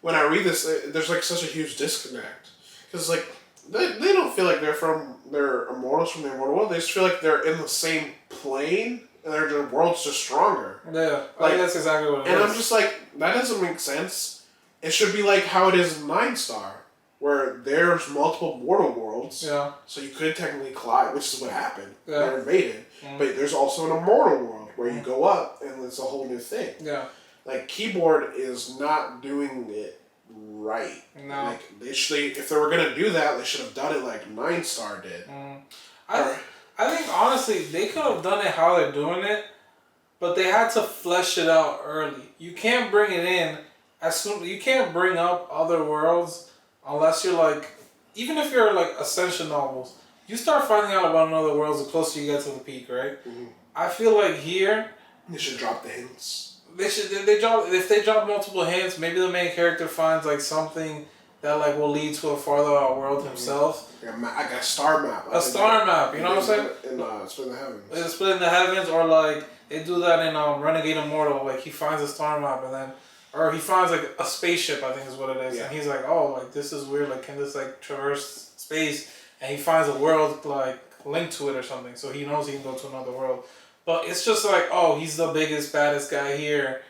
when I read this, there's like such a huge disconnect. Because like they don't feel like they're immortals from the immortal world. They just feel like they're in the same plane. And their world's just stronger. Yeah, I think that's exactly what it is. And I'm just like, that doesn't make sense. It should be like how it is in 9 Star, where there's multiple mortal worlds. Yeah. So you could technically collide, which is what happened. Yeah. They're invaded. But there's also an immortal world where you go up and it's a whole new thing. Yeah. Like, Keyboard is not doing it right. No. Like, if they were going to do that, they should have done it like 9 Star did. I think honestly they could have done it how they're doing it, but they had to flesh it out early. You can't bring it in as soon. You can't bring up other worlds unless you're like, even if you're like Ascension novels, you start finding out about another world the closer you get to the peak, right? I feel like here they should drop the hints. If they drop multiple hints, maybe the main character finds like something that like will lead to a farther out world himself. Like a star map. A star map, you know what I'm saying? In Split in the Heavens. It's Split in the Heavens, or like they do that in Renegade Immortal. Like he finds a star map and then, or he finds like a spaceship, I think is what it is, and he's like, oh, like this is weird. Like can this like traverse space? And he finds a world like linked to it or something, so he knows he can go to another world. But it's just like, oh, he's the biggest, baddest guy here.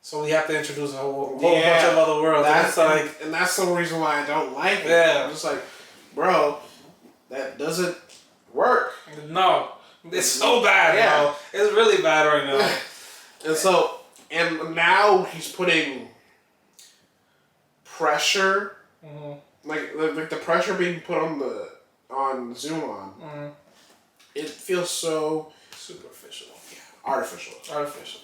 So we have to introduce a whole bunch of other worlds. And that's the reason why I don't like it. Yeah. I'm just like, bro, that doesn't work. No. It's so bad, bro. It's really bad right now. And now he's putting pressure, like the pressure being put on Zoomon. It feels so superficial. Yeah. Artificial.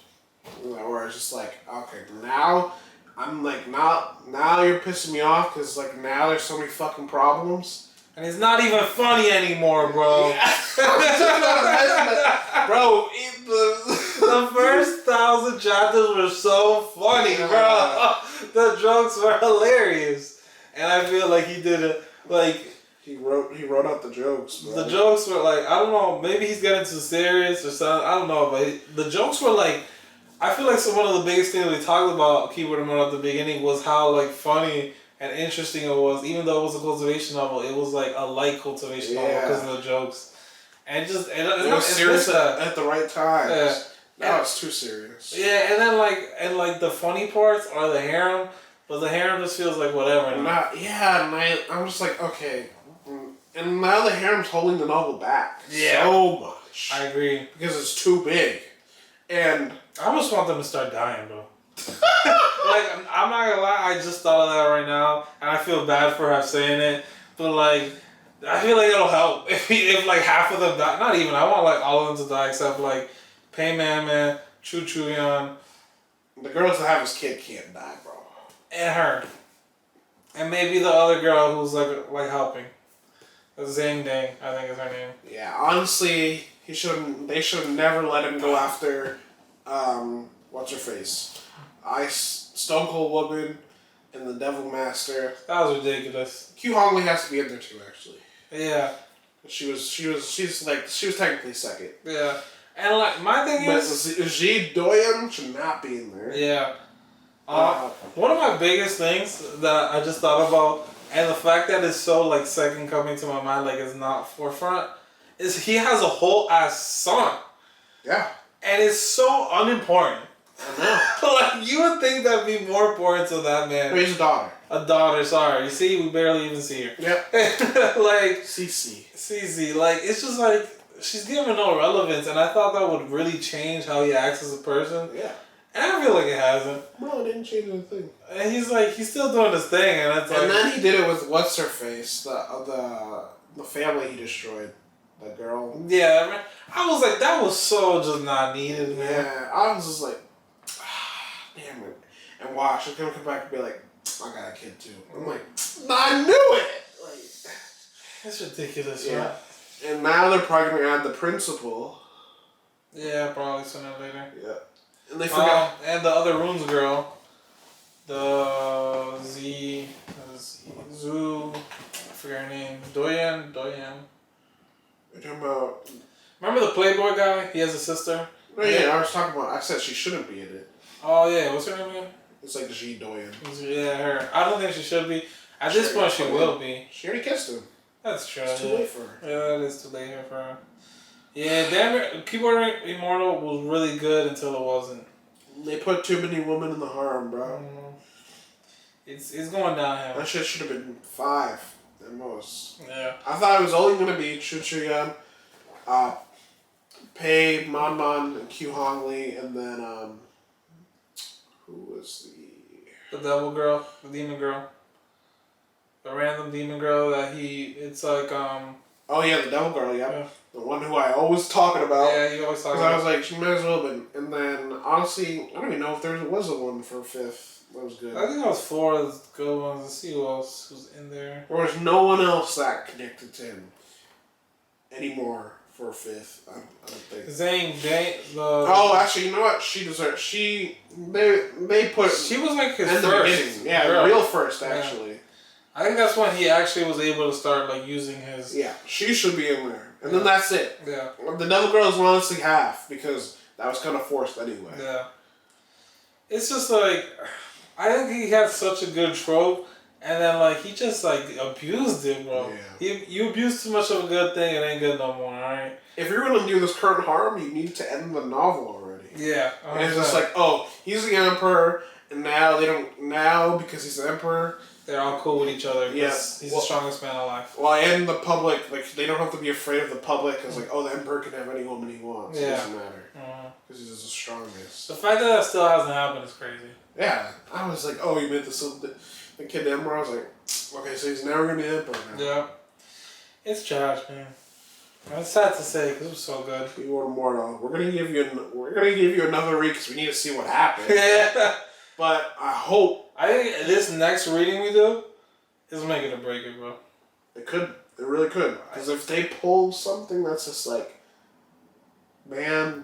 Where it's just like, okay, now I'm like, now you're pissing me off because like now there's so many fucking problems. And it's not even funny anymore, bro. Yeah. Bro, the first 1,000 chapters were so funny, bro. The jokes were hilarious. And I feel like he did it, like... He wrote out the jokes, bro. The jokes were like, I don't know, maybe he's getting too serious or something, I don't know, but the jokes were like... I feel like one of the biggest things we talked about Keyboard Immortal at the beginning was how like funny and interesting it was. Even though it was a cultivation novel, it was like a light cultivation novel because of the jokes. And it was serious at the right time. Yeah. Now it's too serious. Yeah, and then the funny parts are the harem, but the harem just feels like whatever. And I'm just like, okay. And now the harem's holding the novel back so much. I agree. Because it's too big. And I almost want them to start dying, bro. Like, I'm not gonna lie, I just thought of that right now, and I feel bad for saying it, But like, I feel like it'll help if like half of them die. Not even. I want like all of them to die except like Pei Man, Chu Chu Yan. The girls that have his kid can't die, bro. And her. And maybe the other girl who's like helping. Zhang Dang, I think is her name. Yeah, honestly, they should have never let him go after, what's her face? Stone Cold Woman and the Devil Master. That was ridiculous. Q Hongley has to be in there too, actually. Yeah. She's technically second. Yeah. And like, my thing is... But Ji Doyen should not be in there. Yeah. One of my biggest things that I just thought about, and the fact that it's so like second coming to my mind, like it's not forefront, is he has a whole ass son. Yeah. And it's so unimportant. I know. Like, you would think that'd be more important to that man. But he's a daughter. A daughter, sorry. You see, we barely even see her. Yep. Like... Cece. Like, it's just like, she's given no relevance, and I thought that would really change how he acts as a person. Yeah. And I feel like it hasn't. No, it didn't change anything. And he's still doing his thing, and it's like... And then he did it with what's-her-face, the family he destroyed. The girl. Yeah, man. I was like, that was so just not needed, man. Yeah, I was just like, damn it. And watch, she's gonna come back and be like, I got a kid too. I'm like, I knew it! Like, it's ridiculous, yeah. Right? And now they're probably gonna add the principal. Yeah, probably sooner or later. Yeah. And they forgot. And the other Runes girl. The Zoo, I forget her name. Doyen. You're talking about... Remember the Playboy guy? He has a sister. No, yeah, I was talking about... I said she shouldn't be in it. Oh yeah, what's her name again? It's like Ji Doyen. Yeah, her. I don't think she should be. At this point, she will be. She already kissed him. That's true. It's too late for her. Yeah, it is too late for her. Yeah, damn it. Keyboard Immortal was really good until it wasn't. They put too many women in the harem, bro. It's going downhill. That shit should have been 5 at most. Yeah. I thought it was only going to be Chu Chu Yan, Pei, Man, and Q Hongley, and then, who was the devil girl, the demon girl. The random demon girl that it's like, Oh yeah, the devil girl, yeah. The one who I always talking about. Yeah, you always talk about. Because I was like, she might as well have been. And then, honestly, I don't even know if there was a one for 5th. That was good. I think that was 4 of the good ones. Let's see who else was in there. There was no one else that connected to him anymore for 5th. I don't think. Zhang Dang. Oh, actually, you know what? She deserved. They put. She was like his in the first. beginning. Yeah, girl. real first actually. Yeah. I think that's when he actually was able to start like using his. Yeah, she should be in there, and then that's it. Yeah. The Devil Girl is honestly half because that was kind of forced anyway. Yeah. It's just like, I think he had such a good trope, and then like he just like abused it, bro. Yeah. You abuse too much of a good thing, it ain't good no more. All right. If you're gonna do this current harm, you need to end the novel already. Yeah. And it's just like, oh, he's the emperor, and now they don't because he's the emperor. They're all cool with each other. Yeah. He's the strongest man alive. Well, and the public, like, they don't have to be afraid of the public because, like, oh, the emperor can have any woman he wants. Yeah. It doesn't matter. Because he's the strongest. The fact that still hasn't happened is crazy. Yeah. I was like, oh, you meant the kid the emperor? I was like, okay, so he's never going to be the emperor now. Yeah. It's trash, man. It's sad to say because it was so good. You want more though. We're gonna give you another read because we need to see what happens. Yeah. But I hope. I think this next reading we do is make it or break it, bro. It could. It really could. Because if they pull something that's just like, man,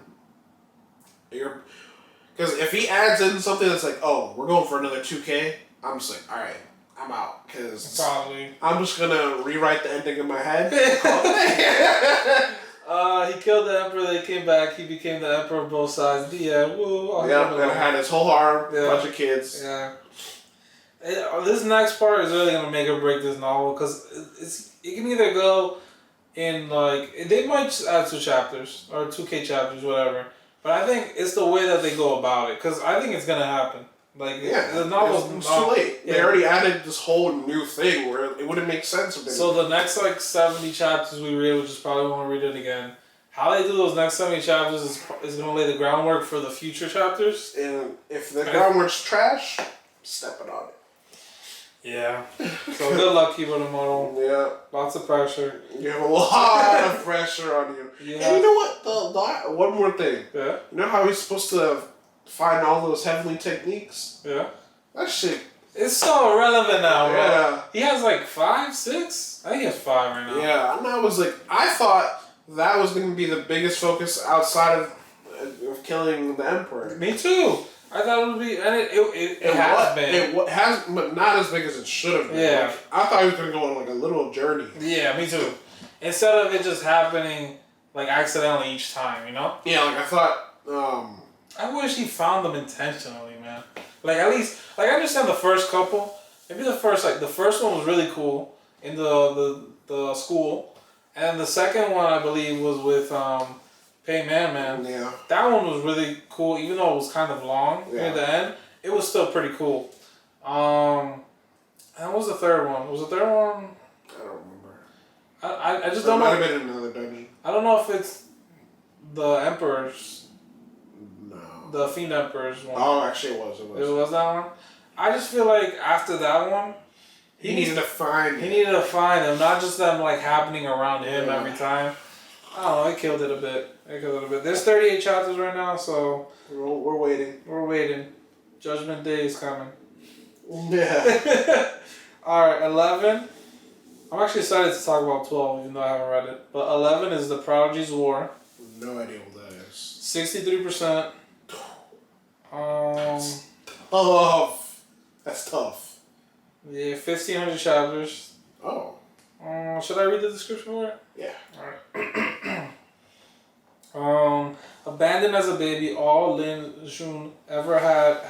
because if he adds in something that's like, oh, we're going for another 2K, I'm just like, all right, I'm out. Because probably I'm just gonna rewrite the ending in my head. He killed the emperor. They came back. He became the emperor of both sides. Yeah, woo. Yeah, and had his whole arm, bunch of kids. Yeah. This next part is really gonna make or break this novel because it can either go in like they might just add 2 chapters or 2K chapters, whatever. But I think it's the way that they go about it because I think it's gonna happen. Like the novel's it's too late. Yeah. They already added this whole new thing where it wouldn't make sense if they. So the next like 70 chapters we read, which is probably won't read it again. How they do those next 70 chapters is gonna lay the groundwork for the future chapters. And if the groundwork's trash, stepping on it. Yeah. So good luck, Kiboromoto. Yeah. Lots of pressure. You have a lot of pressure on you. Yeah. And you know what? One more thing. Yeah. You know how he's supposed to find all those heavenly techniques? Yeah. That shit. It's so irrelevant now, bro. Yeah. He has like 5, 6? I think he has 5 right now. Yeah. And I thought that was going to be the biggest focus outside of killing the Emperor. Me too. I thought it would be, and it has been. It has, but not as big as it should have been. Yeah. Like, I thought he was going to go on like a little journey. Yeah, me too. Instead of it just happening like accidentally each time, you know? Yeah, like I thought. I wish he found them intentionally, man. Like at least, like I understand the first couple. Maybe the first one was really cool in the school, and the second one I believe was with Pay Man. Yeah. That one was really cool, even though it was kind of long near the end. It was still pretty cool. And what was the third one? Was the third one? I don't remember. I just don't know. It might have been another dungeon. I don't know if it's the Emperor's. No. The Fiend Emperor's one. Oh, actually, it was. It was that one. I just feel like after that one, he needed to find. He needed to find them, not just them like happening around him every time. I don't know. It killed it a bit. There's 38 chapters right now, so we're waiting. We're waiting. Judgment Day is coming. Yeah. All right, 11. I'm actually excited to talk about 12, even though I haven't read it. But 11 is The Prodigy's War. No idea what that is. 63%. Tough. That's tough. Yeah, 1,500 chapters. Oh. Should I read the description for it? Yeah. Alright. Abandoned as a baby, all Lin Jun had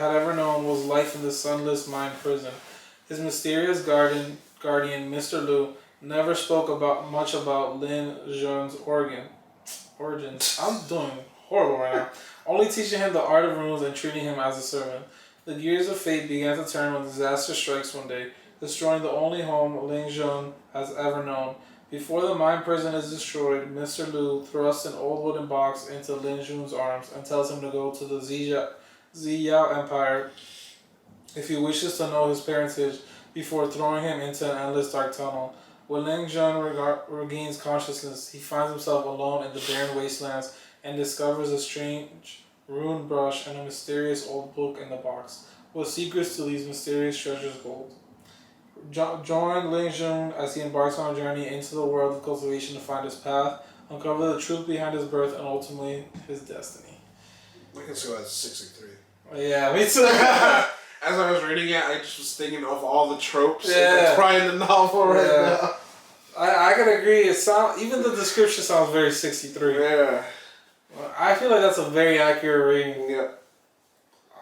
ever known was life in the sunless mine prison. His mysterious guardian, Mr. Liu, never spoke much about Lin Jun's origins. I'm doing horrible right now. Only teaching him the art of runes and treating him as a servant. The gears of fate began to turn when disaster strikes one day, destroying the only home Ling Jun has ever known. Before the mine prison is destroyed, Mr. Liu thrusts an old wooden box into Lin Jun's arms and tells him to go to the Ziyao Empire if he wishes to know his parentage before throwing him into an endless dark tunnel. When Ling Jun regains consciousness, he finds himself alone in the barren wastelands and discovers a strange rune brush and a mysterious old book in the box, with secrets to these mysterious treasures gold. Join Ling Jun as he embarks on a journey into the world of cultivation to find his path, uncover the truth behind his birth, and ultimately his destiny. I can see why it's 63. Yeah, me too. As I was reading it, I just was thinking of all the tropes that's probably in the novel right now. I can agree. Even the description sounds very 63. Yeah. I feel like that's a very accurate reading. Yeah.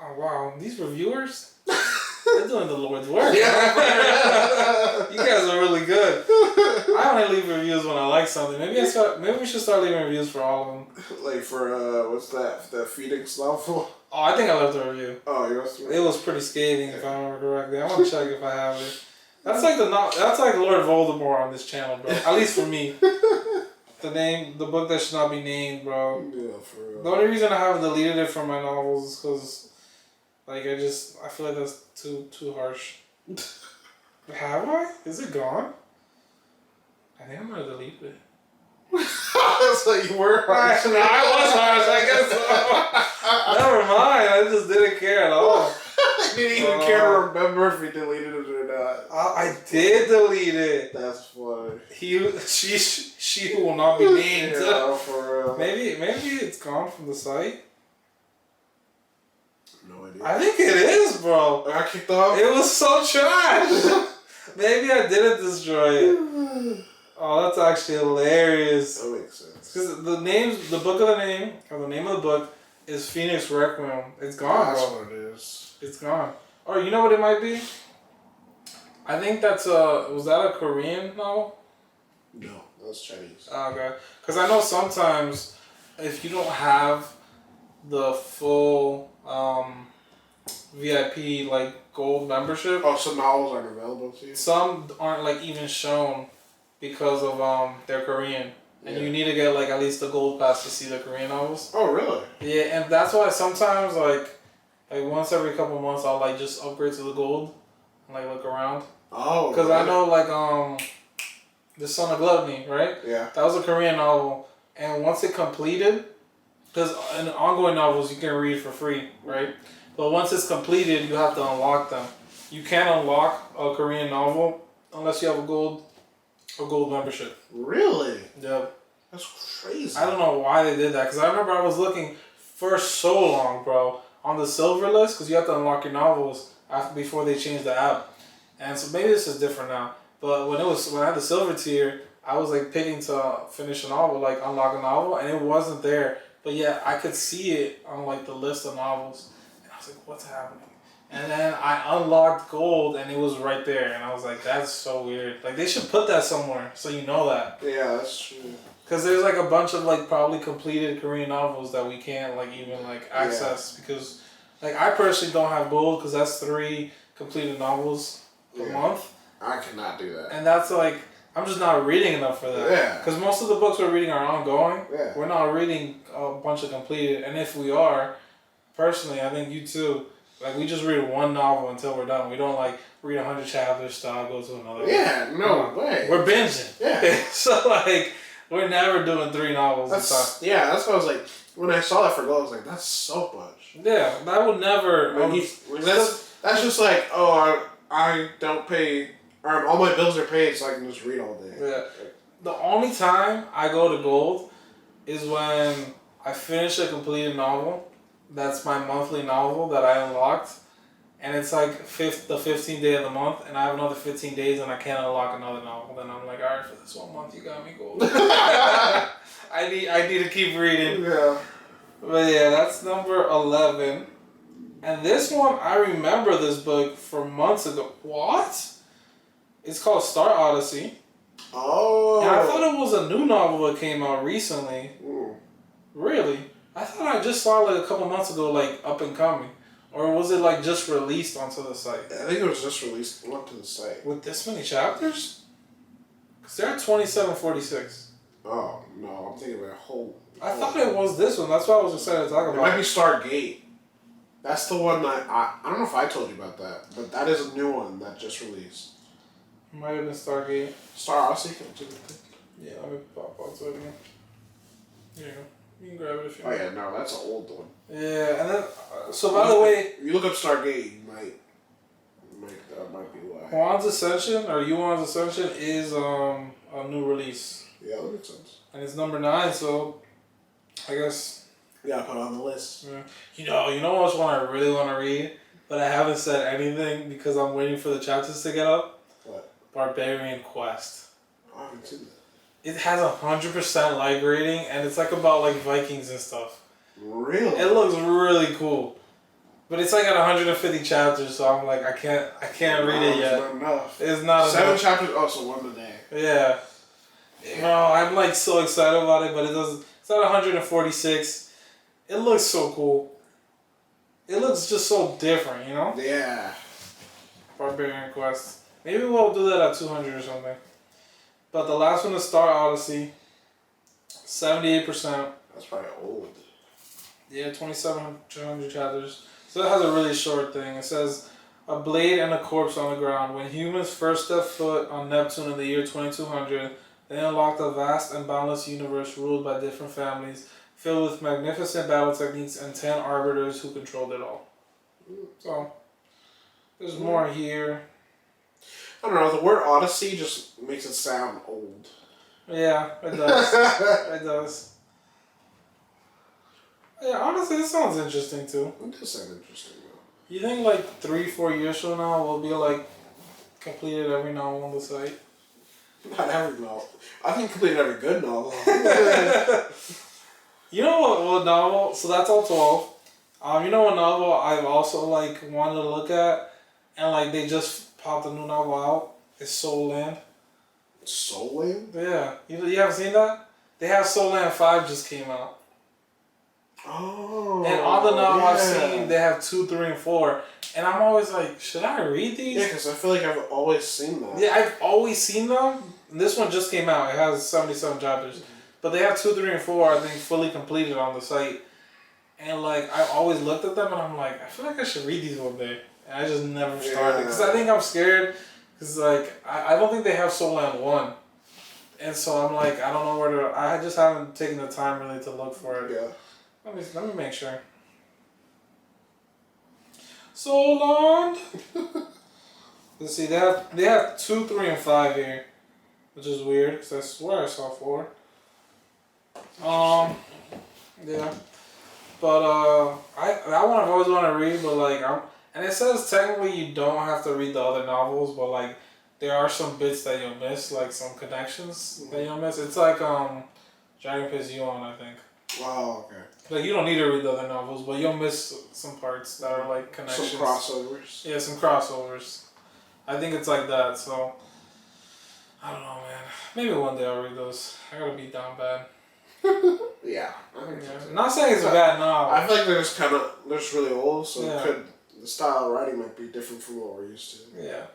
Oh, wow. These reviewers, they're doing the Lord's work. Yeah. You guys are really good. I only leave reviews when I like something. Maybe we should start leaving reviews for all of them. Like for, what's that? The Phoenix novel? Oh, I think I left a review. Oh, yours? It was pretty scathing, if I remember correctly. I want to check if I have it. That's like Lord Voldemort on this channel, bro. At least for me. The book that should not be named, bro. Yeah, for real. The only reason I haven't deleted it from my novels is because, like, I feel like that's too harsh. Have I? Is it gone? I think I'm gonna delete it. So you were harsh. I was harsh, I guess so. Never mind, I just didn't care at all. I didn't even care to remember if you deleted it or not. I did delete it. That's funny. She who will not be named. Yeah, for real. Maybe it's gone from the site. No idea. I think it is, bro. I got kicked off? It was so trash. Maybe I didn't destroy it. Oh, that's actually hilarious. That makes sense. Because the name of the book is Phoenix Requiem. It's gone, That's bro. what it is. It's gone. Or you know what it might be? I think that's was that a Korean novel? No, that's Chinese. Oh, okay. Because I know sometimes if you don't have the full VIP like gold membership. Oh, some novels aren't available to you? Some aren't like even shown because of they're Korean. And you need to get like at least a gold pass to see the Korean novels. Oh, really? Yeah, and that's why sometimes like once every couple months I'll like just upgrade to the gold and like look around. Oh. Because really? I know like The Son of Gluttony, right? Yeah. That was a Korean novel, and once it completed, because in ongoing novels you can read for free, right? But once it's completed, you have to unlock them. You can't unlock a Korean novel unless you have a gold membership. Really? Yeah. That's crazy. I don't know why they did that, because I remember I was looking for so long, bro, on the silver list, because you have to unlock your novels before they changed the app. And so maybe this is different now. But when I had the silver tier, I was like picking to finish a novel, like unlock a novel, and it wasn't there. But yeah, I could see it on like the list of novels. And I was like, what's happening? And then I unlocked gold and it was right there. And I was like, that's so weird. Like they should put that somewhere so you know that. Yeah, that's true. Because there's like a bunch of like probably completed Korean novels that we can't like even like access. Because like I personally don't have gold because that's 3 completed novels a month. I cannot do that. And that's like, I'm just not reading enough for that. Yeah. Because most of the books we're reading are ongoing. Yeah. We're not reading a bunch of completed. And if we are, personally, I think you too, like we just read one novel until we're done. We don't like read 100 chapters, stop, go to another. Yeah, no way. We're binging. Yeah. So like, we're never doing 3 novels at a time. Yeah, that's what I was like, when I saw that for gold, I was like, that's so much. Yeah, that would never. That's just like, oh, I don't pay, or all my bills are paid, so I can just read all day. Yeah. The only time I go to gold is when I finish a completed novel. That's my monthly novel that I unlocked. And it's like the 15th day of the month, and I have another 15 days and I can't unlock another novel. Then I'm like, alright, for this 1 month you got me gold. I need to keep reading. Yeah. But yeah, that's number 11. And this one, I remember this book from months ago. What? It's called Star Odyssey. Oh. And I thought it was a new novel that came out recently. Ooh. Really? I thought I just saw it like a couple months ago, like up and coming. Or was it like just released onto the site? I think it was just released onto the site. With this many chapters? Because they're at 2746. Oh, no, I'm thinking of a whole... I thought it was this one. That's what I was excited to talk about. It might be Stargate. That's the one that... I don't know if I told you about that, but that is a new one that just released. Might have been Stargate. Star Odyssey? Yeah, let me pop onto it again. Here you go. You can grab it if you Oh, want. yeah, no, that's an old one. Yeah, and then... so, by the way... If you look up Stargate, you might that might be why. Juan's Ascension, or Yuan's Ascension, is a new release. Yeah, that makes sense. And it's number 9, so... I guess... You gotta put it on the list. Yeah. You know which one I really want to read, but I haven't said anything because I'm waiting for the chapters to get up? What? Barbarian Quest. I haven't seen that. It has 100% like rating, and it's like about like Vikings and stuff. Really? It looks really cool. But it's like at 150 chapters, so I'm like, I can't read it yet. It's not enough. It's not 7 enough. chapters, also one a day. Yeah. No, I'm like so excited about it, but it doesn't. It's at 146. It looks so cool. It looks just so different, you know? Yeah. Barbarian Quest. Maybe we'll do that at 200 or something. But the last one is Star Odyssey. 78%. That's probably old. Yeah, 2,700 chapters. So it has a really short thing. It says, a blade and a corpse on the ground. When humans first stepped foot on Neptune in the year 2200, they unlocked a vast and boundless universe ruled by different families, filled with magnificent battle techniques and 10 arbiters who controlled it all. So, there's more here. I don't know, the word Odyssey just makes it sound old. Yeah, it does. It does. Yeah, honestly, this sounds interesting too. It does sound interesting though. You think like 3-4 years from now we'll be like completed every novel on the site? Not every novel. I think completed every good novel. You know what novel? So that's all 12. You know what novel I've also like wanted to look at, and like they just popped a new novel out. It's Soul Land. Soul Land? Yeah, you haven't seen that? They have Soul Land 5 just came out. Oh. And on the novel I've yeah. seen, they have 2, 3, and 4, and I'm always like, should I read these? Yeah, because I feel like I've always seen that. Yeah, I've always seen them. This one just came out. It has 77 chapters. But they have 2, 3, and 4, I think, fully completed on the site. And, like, I always looked at them and I'm like, I feel like I should read these one day. And I just never started. Because I think I'm scared. Cause like I don't think they have Soul Land 1. And so I'm like, I don't know where to. I just haven't taken the time really to look for it. Yeah. Let me make sure. Soul Land. Let's see. They have 2, 3, and 5 here, which is weird because I swear I saw 4. Yeah. But that one I've always wanted to read, but like and it says technically you don't have to read the other novels, but like there are some bits that you'll miss, like some connections that you'll miss. It's like Dragon Piss You-On, I think. Oh, okay. Like you don't need to read the other novels, but you'll miss some parts that are like connections. Some crossovers. Yeah, some crossovers. I think it's like that, so I don't know, man. Maybe one day I'll read those. I gotta beat down bad. Yeah. I'm not saying it's a bad novel. I feel like they're just really old, so the style of writing might be different from what we're used to. Yeah.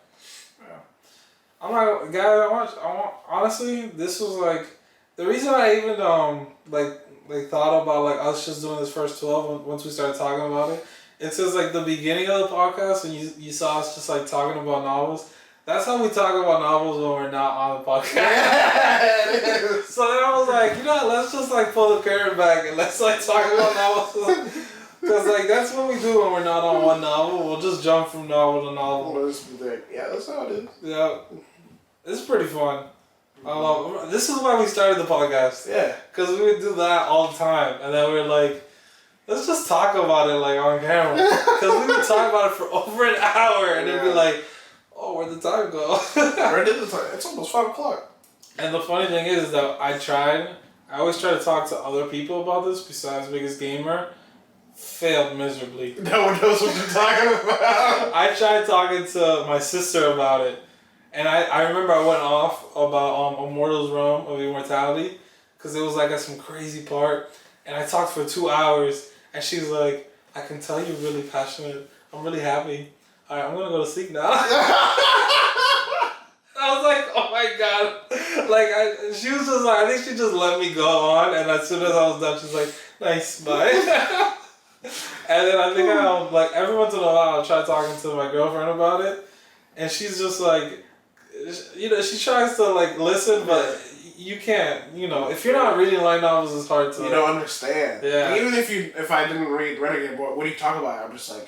I'm not, guys. I want. Honestly, this was like the reason I even like thought about like us just doing this first 12 once we started talking about it. It's just like the beginning of the podcast, and you saw us just like talking about novels. That's how we talk about novels when we're not on the podcast. Yeah. So then I was like, you know, let's just like pull the curtain back and let's like talk about novels. Because like that's what we do when we're not on one novel. We'll just jump from novel to novel. We'll just be like, yeah, that's how it is. Yeah, it's pretty fun. This is why we started the podcast. Yeah. Because we would do that all the time, and then we were like, let's just talk about it like on camera. Because we would talk about it for over an hour, and it'd be like, oh, where'd the time go? Where did the time? It's almost 5 o'clock. And the funny thing is that I always try to talk to other people about this besides Biggest Gamer. Failed miserably. No one knows what you're talking about. I tried talking to my sister about it. And I remember I went off about Immortal's Realm of Immortality. Because it was like at some crazy part. And I talked for 2 hours. And she's like, I can tell you're really passionate. I'm really happy. Alright, I'm going to go to sleep now. I was like, oh my god. Like, she was just like, I think she just let me go on. And as soon as I was done, she's like, nice, bye. And then I think like every once in a while I'll try talking to my girlfriend about it, and she's just like, you know, she tries to like listen, but you can't, you know, if you're not reading light novels, it's hard to. You don't understand. Yeah. Even if I didn't read Renegade, what do you talk about? I'm just like,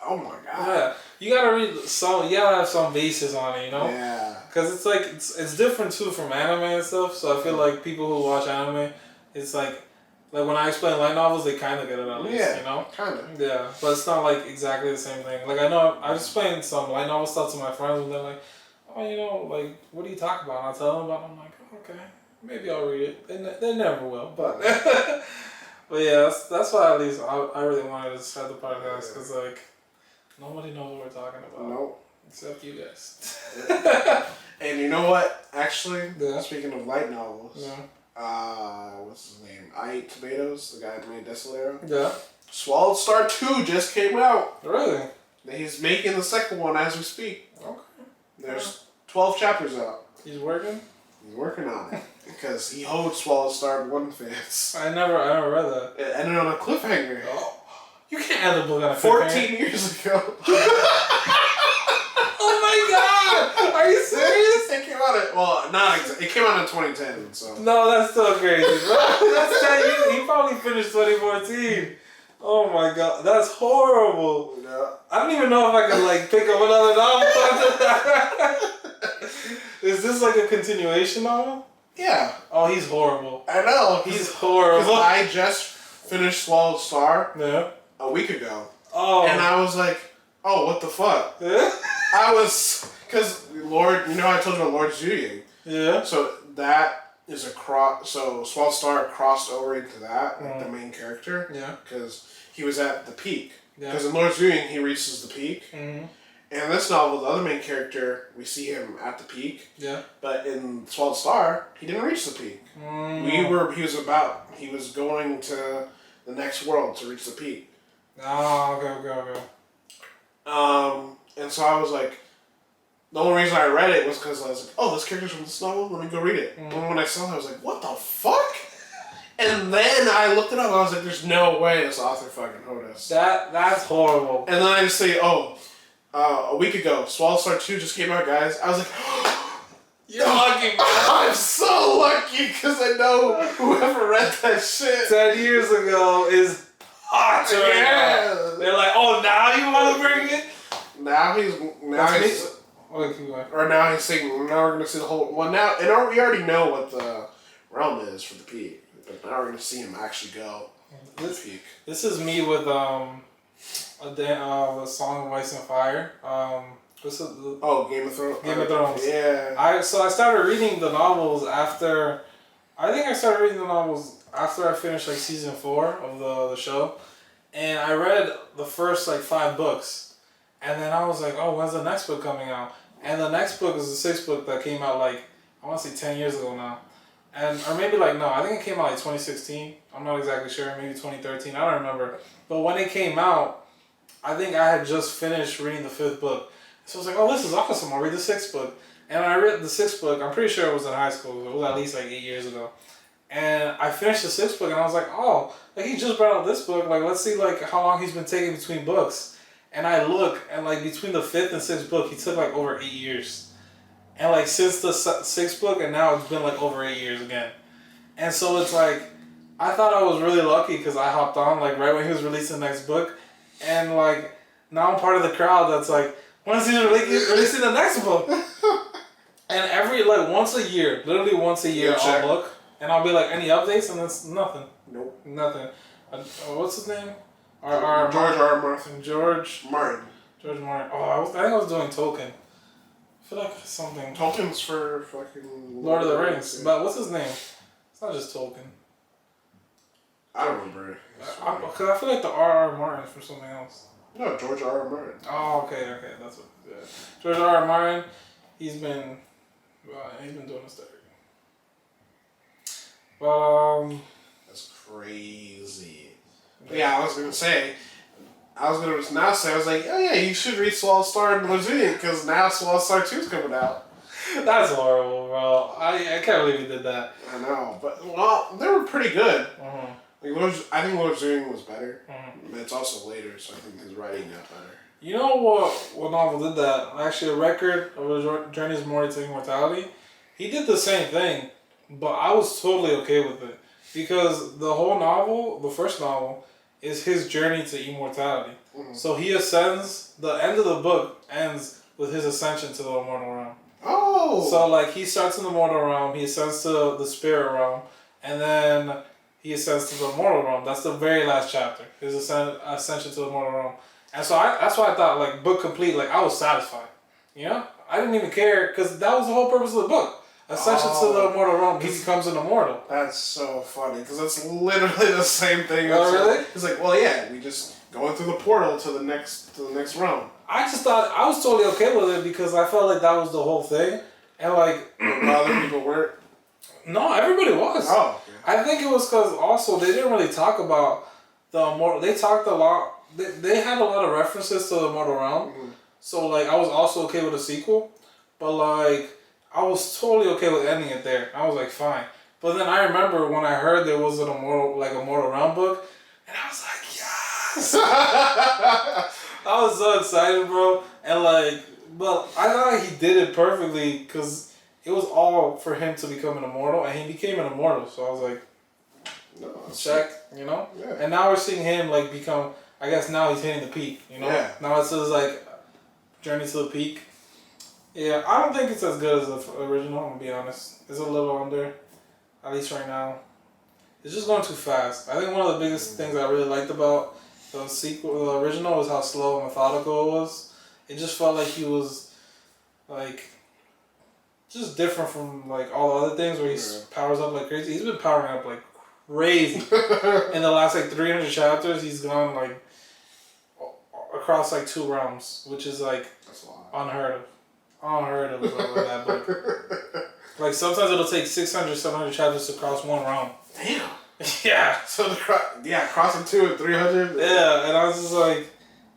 oh my god. Yeah, you gotta read some. You gotta have some basis on it, you know. Yeah. Because it's like it's different too from anime and stuff. So I feel like people who watch anime, it's like when I explain light novels, they kind of get it at least, you know? Kind of. Yeah, but it's not like exactly the same thing. Like I know I was explaining some light novel stuff to my friends, and they're like, oh, you know, like what do you talk about? And I tell them about it. I'm like, oh, okay, maybe I'll read it. They never will, but but yeah, that's why at least I really wanted to start the podcast because like nobody knows what we're talking about. Nope. Except you guys. And you know what? Actually, Yeah. speaking of light novels. Yeah. What's his name? I Eat Tomatoes, the guy that made Desolero. Yeah. Swallowed Star 2 just came out. Really? He's making the second one as we speak. Okay. There's 12 chapters out. He's working? He's working on it. Because he owed Swallowed Star 1 fans. I never read that. It ended on a cliffhanger. Oh. You can't end the book on a 14 years ago. Oh my god! Are you serious? It came out it came out in 2010, so. No, that's so crazy, bro. That's 10 years. He probably finished 2014. Oh my god, that's horrible. Yeah. I don't even know if I can like pick up another novel. Is this like a continuation novel? Yeah. Oh, he's horrible. I know. He's horrible. Because I just finished Swallowed Star a week ago. Oh. And I was like, oh, what the fuck? Yeah? Because Lord, you know I told you about Lord Zhuyin. Yeah. So that is so Swallowed Star crossed over into that, like the main character. Yeah. Because he was at the peak. Yeah. Because in Lord Zhuyin, he reaches the peak. Mm-hmm. And in this novel, the other main character, we see him at the peak. Yeah. But in Swallowed Star, he didn't reach the peak. Mm. He was going to the next world to reach the peak. Oh, okay. And so I was like, the only reason I read it was because I was like, oh, this character's from this novel, let me go read it. Mm. And when I saw it, I was like, what the fuck? And then I looked it up, and I was like, there's no way this author fucking wrote us. That's horrible. And then I just say, oh, A week ago, Swallow Star 2 just came out, guys. I was like, You're lucky, bro. I'm so lucky because I know whoever read that shit 10 years ago is hot right now. They're like, oh, now you want to bring it? Now he's saying now we're gonna see the whole. Well, now we already know what the realm is for the peak, but now we're gonna see him actually go. This peak. This is me with the Song of Ice and Fire. Game of Thrones. Game of Thrones. Yeah. I started reading the novels after. I think I started reading the novels after I finished like season 4 of the show, and I read the first like 5 books, and then I was like, oh, when's the next book coming out? And the next book is the 6th book that came out like I want to say 10 years ago now, or maybe like no, I think it came out like 2016. I'm not exactly sure, maybe 2013. I don't remember. But when it came out, I think I had just finished reading the 5th book. So I was like, oh, this is awesome. I'll read the 6th book. And when I read the 6th book, I'm pretty sure it was in high school. It was at least like 8 years ago. And I finished the 6th book and I was like, oh, like he just brought out this book. Like, let's see like how long he's been taking between books. And I look and like between the 5th and 6th book, he took like over 8 years. And like since the 6th book and now it's been like over 8 years again. And so it's like, I thought I was really lucky because I hopped on like right when he was releasing the next book. And like now I'm part of the crowd that's like, when's he releasing the next book? And every like once a year, literally once a year, I'll look and I'll be like, any updates? And it's nothing. Nope. Nothing. What's his name? George R. Martin. George Martin. Oh, I think I was doing Tolkien. I feel like something. Tolkien's for fucking Lord of the Rings. Yeah. But what's his name? It's not just Tolkien. I don't remember. Because I feel like the R.R. Martin is for something else. No, George R. Martin. Oh, okay, that's what. Yeah. George R. Martin, he's been doing his thing. But that's crazy. Yeah, I was gonna now say, I was like, oh yeah, you should read Swallow Star and Legion because now Swallow Star 2 is coming out. That's horrible, bro. I can't believe you did that. I know, but well, they were pretty good. Mm-hmm. Like I think Lord of the Rings was better. Mm-hmm. But it's also later, so I think his writing got better. You know what novel did that? Actually, A Record of a Journey's Morty to Immortality. He did the same thing, but I was totally okay with it because the whole novel, the first novel, is his journey to immortality. Mm-hmm. So he ascends. The end of the book ends with his ascension to the immortal realm. Oh. So like he starts in the mortal realm, he ascends to the spirit realm, and then he ascends to the immortal realm. That's the very last chapter. His ascension to the immortal realm. And so that's why I thought like book complete. Like I was satisfied. You know, I didn't even care because that was the whole purpose of the book. Ascension to the immortal realm. He becomes an immortal. That's so funny because that's literally the same thing. Oh really? It's like, well, yeah, we just going through the portal to the next realm. I just thought I was totally okay with it because I felt like that was the whole thing, and like other people weren't. No, everybody was. Oh. Okay. I think it was because also they didn't really talk about the immortal. They talked a lot. They had a lot of references to the immortal realm. Mm-hmm. So like I was also okay with a sequel, but like I was totally okay with ending it there. I was like fine. But then I remember when I heard there was an immortal realm book, and I was like yes. I was so excited, bro, and like, but I thought he did it perfectly because it was all for him to become an immortal, and he became an immortal. So I was like, no, check, you know. Yeah. And now we're seeing him like become. I guess now he's hitting the peak, you know. Yeah. Now it's his like journey to the peak. Yeah, I don't think it's as good as the original. I'm gonna be honest. It's a little under, at least right now. It's just going too fast. I think one of the biggest things I really liked about the sequel, the original, was how slow and methodical it was. It just felt like he was, like, just different from like all the other things where he powers up like crazy. He's been powering up like crazy. In the last like 300 chapters, he's gone like across like 2 realms, which is like unheard of. Unheard of in that book. Like sometimes it'll take 600, 700 chapters to cross 1 realm. Damn. Yeah. So crossing 2 and 300. Yeah, and I was just like,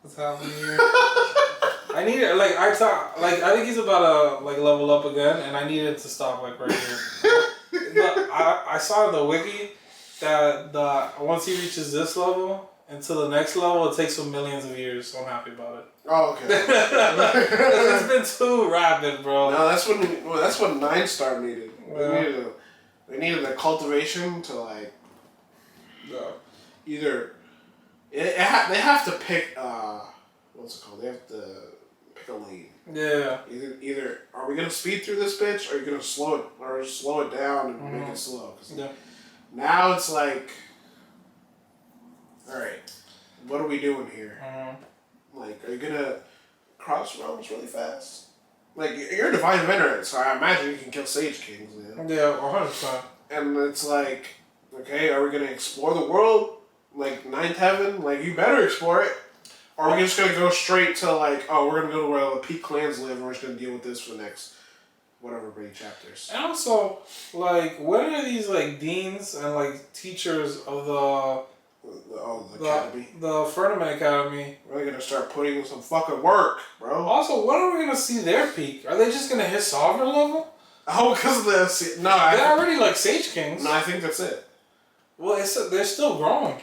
what's happening here? I need it. Like I think he's about to like level up again, and I needed to stop like right here. But I saw in the wiki that once he reaches this level, into the next level, it takes them millions of years. So I'm happy about it. Oh, okay. It's been too rapid, bro. No, that's what 9-star needed. Yeah. They needed the cultivation to like. Either they have to pick what's it called? They have to pick a lane. Yeah. Either are we gonna speed through this bitch, or are you gonna slow it down and make it slow? 'Cause now it's like, all right, what are we doing here? Like, are you gonna cross realms really fast? Like, you're a divine veteran, so I imagine you can kill Sage Kings. Yeah, 100%. And it's like, okay, are we gonna explore the world? Like, Ninth Heaven? Like, you better explore it. Or are we just gonna go straight to, like, oh, we're gonna go to where the peak clans live and we're just gonna deal with this for the next, whatever, many chapters. And also, like, when are these, like, deans and, like, teachers of the academy? The Firmament Academy. We're gonna start putting in some fucking work, bro. Also, when are we gonna see their peak? Are they just gonna hit Sovereign level? Oh, because of the... No, they're already, like, Sage Kings. No, I think that's it. Well, they're still growing.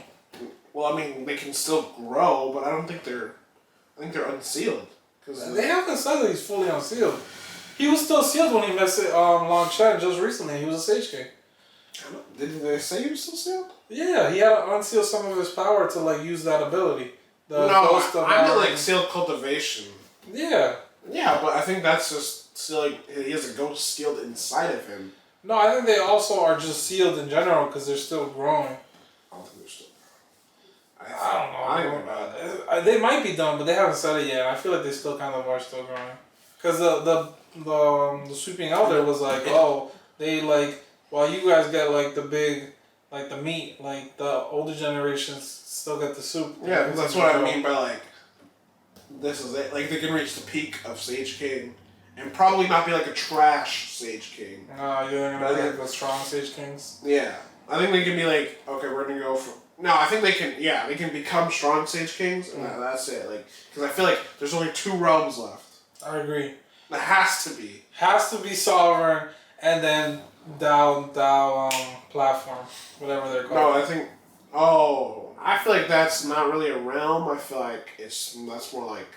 Well, I mean, they can still grow, but I don't think they're... I think they're unsealed. They haven't said that he's fully unsealed. He was still sealed when he met Long Chen just recently. He was a Sage King. Didn't they say he was still sealed? Yeah, he had to unseal some of his power to, like, use that ability. I meant, like, sealed cultivation. Yeah. Yeah, but I think that's just sealing... He has a ghost sealed inside of him. No, I think they also are just sealed in general because they're still growing. I don't think they're still growing. I don't know. They might be done, but they haven't said it yet. I feel like they still kind of are still growing. Because the Sweeping Elder was like, oh, they like, while you guys get like the big, like the meat, like the older generations still get the soup. Yeah, that's what I mean by like, this is it. Like they can reach the peak of Sage King. And probably not be like a trash Sage King. No, you're gonna be like the strong Sage Kings? Yeah. I think they can be like, okay, we're gonna go for... No, I think they can become strong Sage Kings, and that's it. Like, because I feel like there's only 2 realms left. I agree. There has to be. Has to be Sovereign, and then Dow platform, whatever they're called. No, I think... Oh, I feel like that's not really a realm. I feel like that's more like...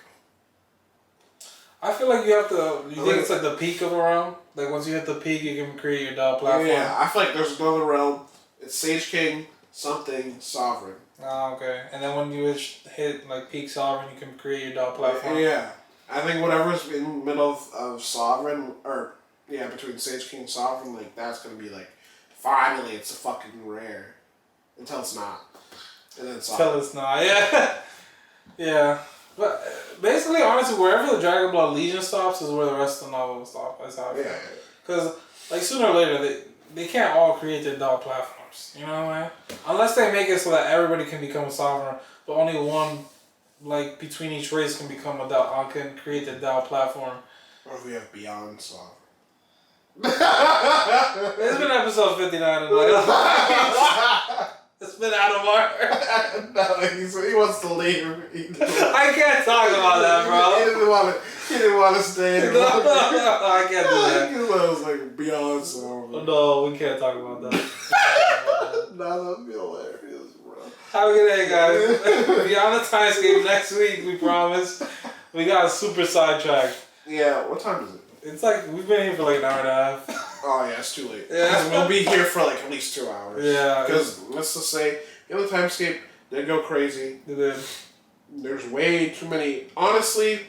I feel like you have to... You think it's like the peak of a realm? Like once you hit the peak, you can create your Dow platform? Yeah, I feel like there's another realm. It's Sage King, something, Sovereign. Oh, okay. And then when you hit like peak Sovereign, you can create your Dow platform? Yeah. I think whatever's in the middle of Sovereign, or, yeah, between Sage King and Sovereign, like, that's gonna be like, finally, it's a fucking rare. Until it's not. And then Sovereign. Until it's not, yeah. Yeah. But basically, honestly, wherever the Dragon Blood Legion stops is where the rest of the novel will stop. That's how I feel. Because, like, sooner or later, they can't all create their Dow platforms. You know what I mean? Unless they make it so that everybody can become a Sovereign, but only one, like, between each race can become a Dow, can create the Dow platform. Or if we have Beyond Sovereign. It's been episode 59 and like, it's been out of order. No, he wants to leave. I can't talk about that, bro. He didn't want to stay. No, I can't do that. I was like Beyond Sovereign. No, we can't talk about that. No, that'd be hilarious, bro. Have a good day, guys. Beyond the Timescape next week, we promise. We got super sidetracked. Yeah, what time is it? It's like, we've been here for like an hour and a half. Oh, yeah, it's too late. Yeah. We'll be here for like at least 2 hours. Yeah. Because, let's just say, Beyond the Timescape did go crazy. It did. There's way too many. Honestly,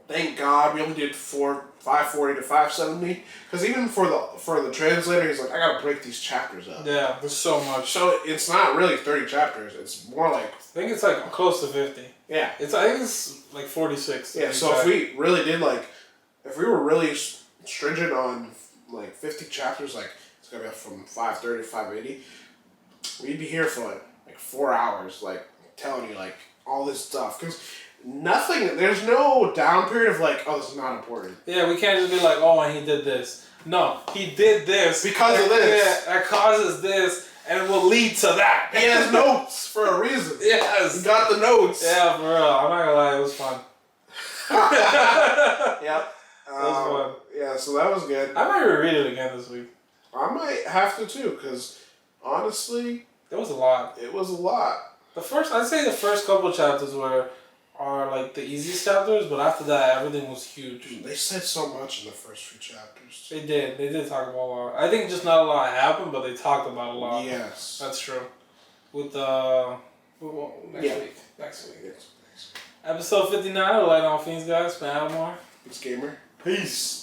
thank God we only did 540 to 570. Because even for the translator, he's like, I gotta break these chapters up. Yeah, there's so much. So it's not really 30 chapters. It's more like... I think it's like close to 50. Yeah. I think it's like 46. Yeah, so if we really did like... If we were really stringent on like 50 chapters, like it's gonna be from 530 to 580, we'd be here for like 4 hours, like telling you like all this stuff. Because there's no down period of like, oh, this is not important. Yeah, we can't just be like, oh, and he did this. No, he did this. Because of this. Yeah, that causes this, and it will lead to that. He has notes for a reason. Yes. He got the notes. Yeah, for real. I'm not gonna lie, it was fun. Yep. That was fun. Yeah, so that was good. I might reread it again this week. I might have to too, because honestly... It was a lot. It was a lot. I'd say the first couple chapters are like the easiest chapters, but after that, everything was huge. They said so much in the first few chapters. They did talk about a lot. I think just not a lot happened, but they talked about a lot. Yes. That's true. With next week. Yes. Episode 59 of Light on Fiends, guys. Been Adamar. Peace, gamer. Peace.